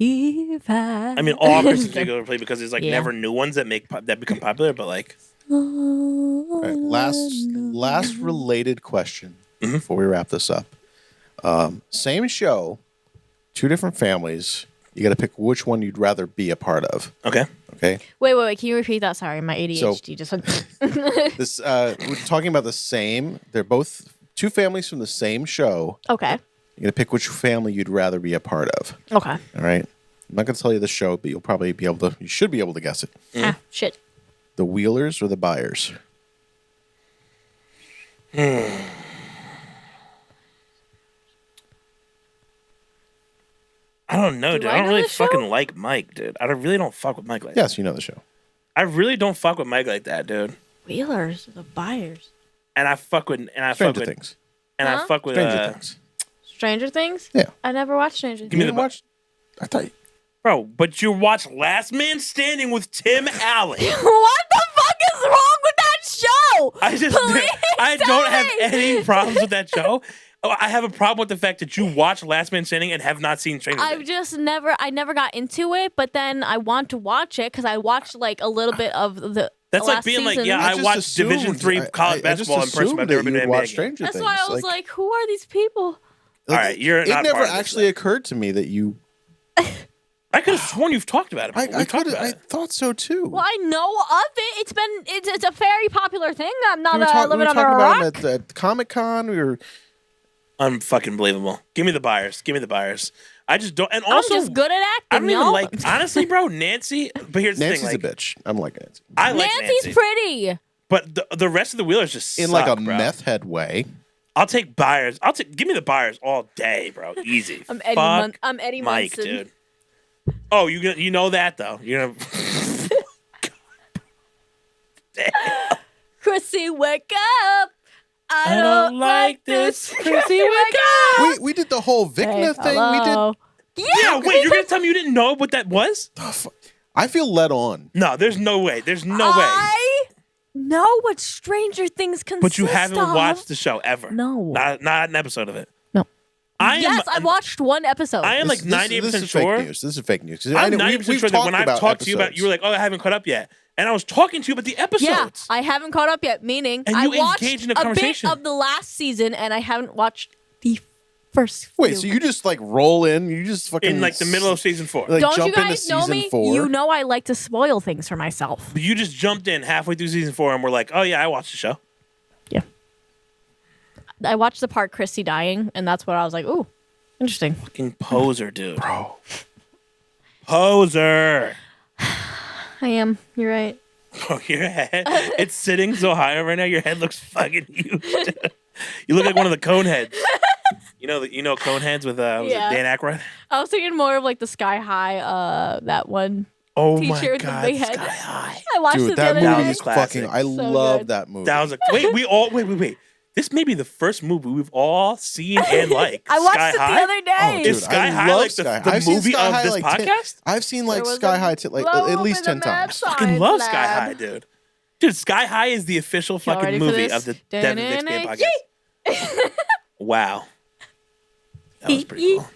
I mean, all Christmas music overplayed because there's never new ones that become popular. But like, all right, last related question before we wrap this up. Same show, two different families. You got to pick which one you'd rather be a part of. Okay. Wait. Can you repeat that? Sorry, my ADHD just went. This we're talking about the same. They're both two families from the same show. Okay. You're gonna pick which family you'd rather be a part of. Okay. All right. I'm not gonna tell you the show, but you'll probably be able to. You should be able to guess it. Shit. The Wheelers or the Byers? I don't know, dude. I don't really fucking like Mike, dude. I really don't fuck with Mike like that. Yes, you know the show. I really don't fuck with Mike like that, dude. Wheelers or the Byers? And I fuck with Stranger Things. And I fuck with Stranger Things. Stranger Things? Yeah. I never watched Stranger Things. Give me the watch. I thought you... Bro, but you watch Last Man Standing with Tim Allen. What the fuck is wrong with that show? I don't have any problems with that show. I have a problem with the fact that you watch Last Man Standing and have not seen Stranger Things. I never got into it, but then I want to watch it because I watched like a little bit of the. That's like being season. like, yeah, I watched Division III college basketball in person, but I've never been to an NBA game. That's why I was like, who are these people? All right, you're not It never part of actually occurred to me that you. I could have sworn you've talked about it. I thought so too. Well, I know of it. It's a very popular thing. I'm not living on a rock. rock. About it at Comic-Con. We were unfucking believable. Give me the Byers. I just don't. And also, I'm just good at acting. I don't even like. Honestly, bro, Nancy. But here's the thing. Nancy's a bitch. I'm like Nancy. I like Nancy's pretty. But the rest of the Wheelers just in suck, like a bro. meth head way. I'll take Byers. Give me the Byers all day, bro. Easy. I'm Eddie Mike, Munson. dude. Oh, you know that though. You're gonna. Damn. Chrissy, wake up! I don't like this. Chrissy, wake up! We did the whole Vicna thing. Hello. We did. Yeah, wait. You're gonna tell me you didn't know what that was? I feel led on. No, there's no way. There's no way. I know what Stranger Things consist But you haven't of. watched the show ever. No. Not an episode of it. No. I watched one episode. I am like 98% sure. This is fake news. I'm 90% sure that when I've talked to you about, you were like, "Oh, I haven't caught up yet," and I was talking to you about the episodes. Yeah, I haven't caught up yet. Meaning, And I you watched engaged in a bit conversation. of the last season, and I haven't watched the first. Wait, few. so you just like roll in? You just fucking in like the middle of season 4. like Don't jump you into guys know season me? 4? You know I like to spoil things for myself. But you just jumped in halfway through season 4 and we're like, oh yeah, I watched the show. Yeah. I watched the part Christy dying, and that's what I was like, ooh, interesting. Fucking poser, dude. Bro. Poser. I am. You're right. Bro, your head, it's sitting so high right now. Your head looks fucking huge. You look like one of the cone heads. You know cone heads with was it Yeah. Dan Aykroyd? I was thinking more of like the Sky High, that one. Oh Teacher my with the god, big head. Sky High. I watched Dude, it the that other movie day. is Classic. fucking. I So love good. that movie. That was wait. This may be the first movie we've all seen and liked. I watched Sky it the High? other day. Dude, Is Sky I High love like Sky the I've seen movie Sky of High this like podcast? I've seen like There was Sky a High like blow at up least in 10 the mad times. science Fucking love Sky lab. High, dude. Dude, Sky High is the official Y'all fucking ready for movie this? of the Devin Vicks Game podcast. Wow. That was pretty cool.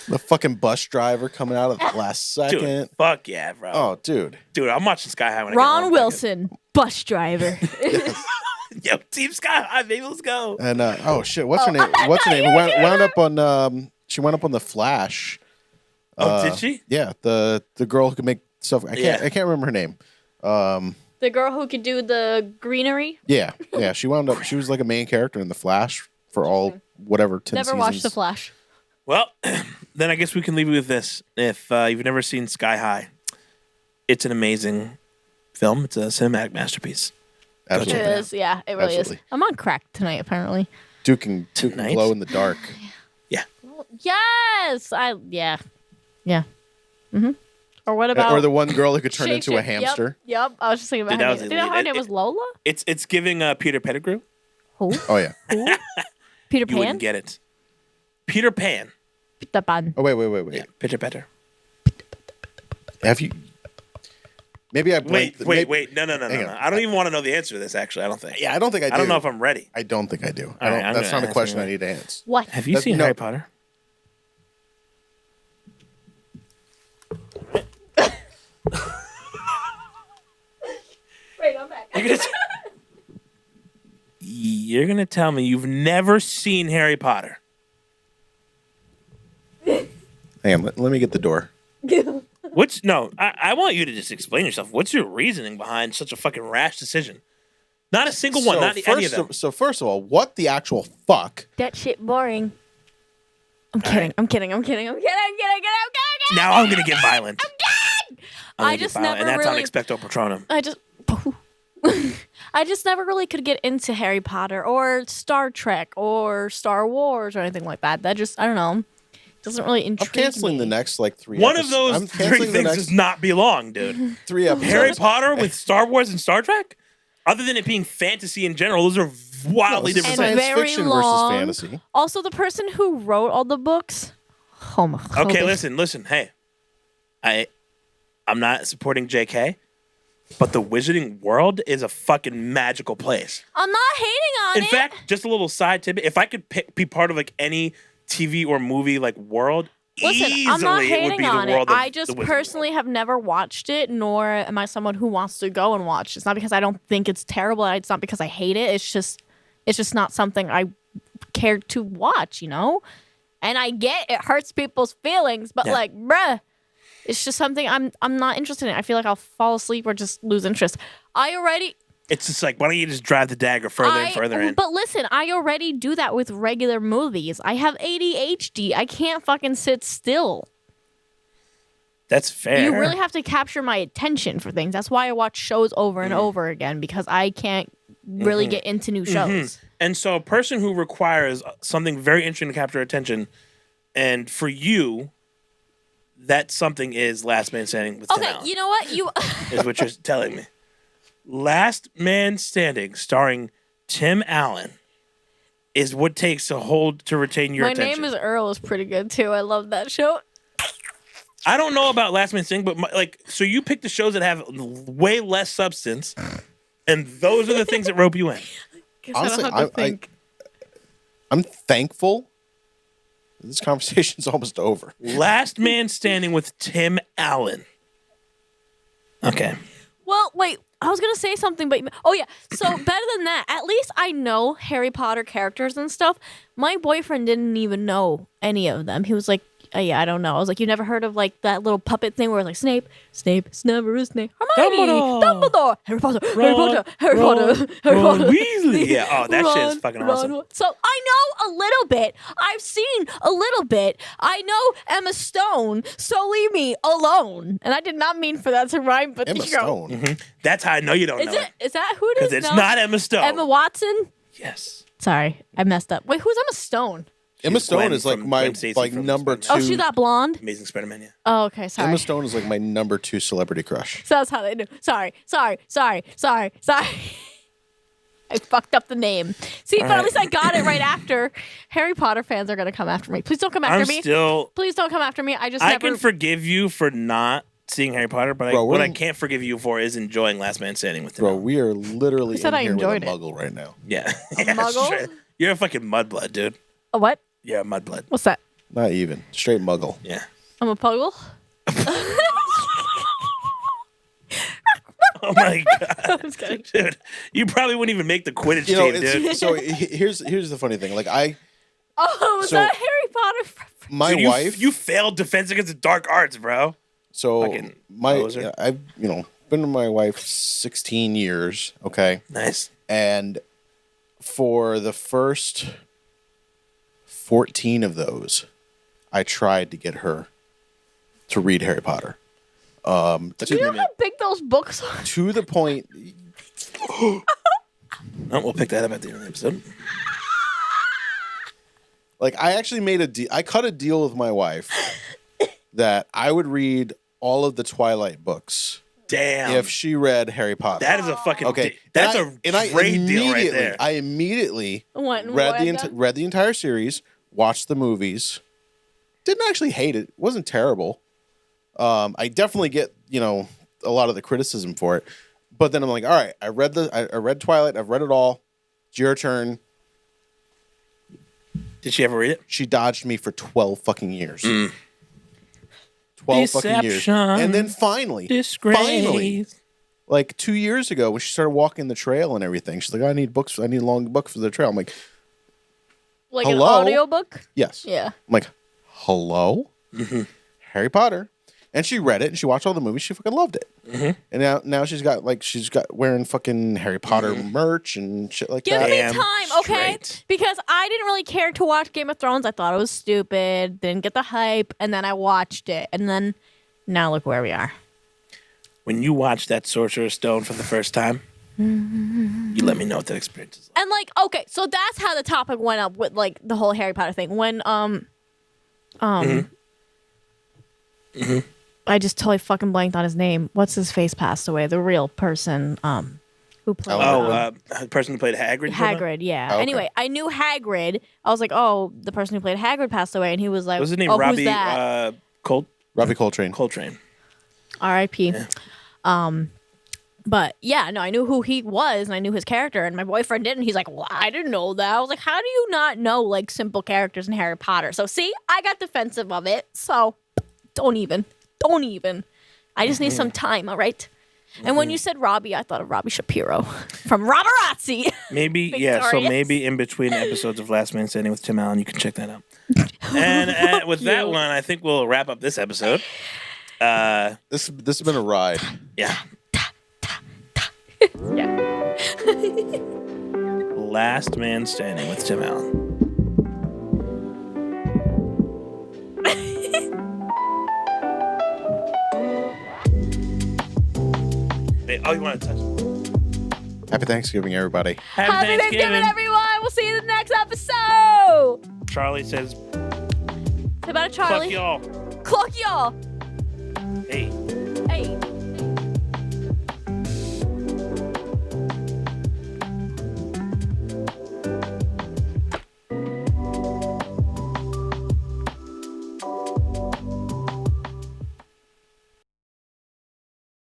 The fucking bus driver coming out of the last second. Dude, fuck yeah, bro. Oh, dude. Dude, I'm watching Sky High when I Ron get home. Wilson, bus driver. Yo, Team Sky High, baby, let's go. And oh shit, what's her name? What's her name? Wound up on she went up on the Flash. Oh, did she? Yeah, the girl who could make stuff. I can't remember her name. The girl who could do the greenery. Yeah. She wound up. She was like a main character in the Flash for all whatever 10 Never seasons. watched The Flash. Well, then I guess we can leave you with this. If you've never seen Sky High, it's an amazing film. It's a cinematic masterpiece. It Absolutely. is, yeah, it really Absolutely. is. I'm on crack tonight, apparently. Duke can Tonight? glow in the dark. Yeah. Yes, yeah. Mm-hmm. Or what about Or the one girl who could turn Shake into a Shake? hamster. Yep. I was just thinking about Dude, that her was name. Did you know elite. her name was Lola? It's giving Peter Pettigrew. Who? Oh yeah. Who? Peter You wouldn't Pan? get it. Peter Pan. Peter Pan. Oh wait. Yeah, Peter Petter. Have you? Maybe I Wait. blanked. No. Hang on. I don't even want to know the answer to this, actually. I don't think. Yeah, I don't think I do. I don't know if I'm ready. I don't think I do. All right, I'm That's gonna not a ask question you I need to answer. What? Have you That's- seen no. Harry Potter? Wait, I'm back. You're gonna tell me you've never seen Harry Potter? Hang on. Let me get the door. I want you to just explain yourself. What's your reasoning behind such a fucking rash decision? Not a single one, not any of them. So first of all, what the actual fuck? That shit boring. I'm kidding. Now I'm gonna get violent. I'm I gonna get just violent, never and that's really- on Expecto Patronum. I just never really could get into Harry Potter or Star Trek or Star Wars or anything like that. That just, I don't know, doesn't really I'm intrigue canceling me. the next like 3 One episodes. of those I'm three canceling the things next does not belong, dude. 3 episodes. Harry Potter with Star Wars and Star Trek? Other than it being fantasy in general, those are wildly this is different And things. science very fiction long. versus fantasy. Also, the person who wrote all the books, homophobic. Okay, listen. Hey, I'm not supporting JK, but the Wizarding World is a fucking magical place. I'm not hating on In it. fact, just a little side tidbit: if I could be part of like any TV or movie like world, Listen, easily I'm not it would hating be the on world it. of I the just Wizarding personally World. have never watched it, nor am I someone who wants to go and watch. It's not because I don't think it's terrible. It's not because I hate it. It's just not something I care to watch, you know? And I get it hurts people's feelings, but Yeah. like, bruh, it's just something I'm not interested in. I feel like I'll fall asleep or just lose interest. It's just like, why don't you just drive the dagger further and further in? But listen, I already do that with regular movies. I have ADHD. I can't fucking sit still. That's fair. You really have to capture my attention for things. That's why I watch shows over and over again, because I can't really get into new shows. And so a person who requires something very interesting to capture attention, and for you, that something is Last Man Standing with Tim Okay, Allen, you know what? You is what you're telling me. Last Man Standing, starring Tim Allen, is what takes to retain your My attention. Name is Earl is pretty good too. I love that show. I don't know about Last Man Standing, but so you pick the shows that have way less substance, and those are the things that rope you in. Honestly, I don't have to think. I'm thankful. This conversation's almost over. Last Man Standing with Tim Allen. Okay. Well, wait. I was gonna say something, but yeah. So better than that. At least I know Harry Potter characters and stuff. My boyfriend didn't even know any of them. He was like, yeah, I don't know. I was like, you never heard of like that little puppet thing where it's like Snape, Severus Snape, Hermione, Dumbledore, Harry Potter, Harry Potter, Harry Potter, Harry Potter, Weasley. Yeah. Oh, that shit is fucking awesome. So I know a little bit. I've seen a little bit. I know Emma Stone. So leave me alone. And I did not mean for that to rhyme, but Emma Stone. Mm-hmm. That's how I know you don't know it. Is that who it is? Because it's not Emma Stone. Emma Watson. Yes. Sorry, I messed up. Wait, who's Emma Stone? Emma Stone Gwen is like from my Gwen Stacy from number Spider-Man. 2. Oh, she's that blonde? Amazing Spider-Man, yeah. Oh, okay, sorry. Emma Stone is like my number 2 celebrity crush. So that's how they do. Sorry. I fucked up the name. See, but at least I got it right after. Harry Potter fans are going to come after me. Please don't come after me. Please don't come after me. I can forgive you for not seeing Harry Potter, but what I can't forgive you for is enjoying Last Man Standing with him. Bro, we are literally said in I here with a enjoyed it? muggle right now. Yeah. A muggle? Straight. You're a fucking mudblood, dude. A what? Yeah, mudblood. What's that? Not even. Straight muggle. Yeah. I'm a puggle? Oh my god. I'm just kidding. Dude, you probably wouldn't even make the Quidditch team, dude. So here's the funny thing. Like was that Harry Potter? My Dude, wife. You failed Defense Against the Dark Arts, bro. So Fucking poser. I've been with my wife 16 years. Okay. Nice. And for the first 14 of those, I tried to get her to read Harry Potter. Do you know how big those books are? To the point. Oh, we'll pick that up at the end of the episode. Like, I actually made a deal. I cut a deal with my wife that I would read all of the Twilight books. Damn. If she read Harry Potter. That is a fucking okay. That's a great deal right there. I immediately read the entire series, watched the movies. Didn't actually hate it. It wasn't terrible. I definitely get, a lot of the criticism for it. But then I'm like, all right, I read Twilight, I've read it all. It's your turn. Did she ever read it? She dodged me for 12 fucking years. 12 fucking years. And then finally, like 2 years ago when she started walking the trail and everything, she's like, I need books. I need a long book for the trail. I'm like, hello? An audiobook? Yes. Yeah. I'm like, hello? Harry Potter. And she read it and she watched all the movies. She fucking loved it. And now she's got wearing fucking Harry Potter merch and shit like Give that. me time, okay? Because I didn't really care to watch Game of Thrones. I thought it was stupid. Didn't get the hype. And then I watched it. And then now look where we are. When you watched that Sorcerer's Stone for the first time, you let me know what that experience is like. And okay, so that's how the topic went up with like the whole Harry Potter thing. When I just totally fucking blanked on his name. What's his face passed away? The real person who played the person who played Hagrid? Hagrid, yeah. Oh, okay. Anyway, I knew Hagrid. I was like, oh, the person who played Hagrid passed away. And he was like, was his name Robbie Robbie who's that? Robbie Coltrane. R.I.P. Yeah. But yeah, no, I knew who he was and I knew his character. And my boyfriend didn't. He's like, well, I didn't know that. I was like, how do you not know like simple characters in Harry Potter? So see, I got defensive of it. So don't even. I just need some time, all right? And when you said Robbie, I thought of Robbie Shapiro from Roborazzi. Maybe, yeah, so maybe in between episodes of Last Man Standing with Tim Allen, you can check that out. And with that one, I think we'll wrap up this episode. This has been a ride. Yeah. Yeah. Last Man Standing with Tim Allen. Oh, you want to touch? Happy Thanksgiving, everybody. Happy Thanksgiving, everyone. We'll see you in the next episode. Charlie says, Say about it, Charlie. Cluck y'all. Cluck y'all. Hey.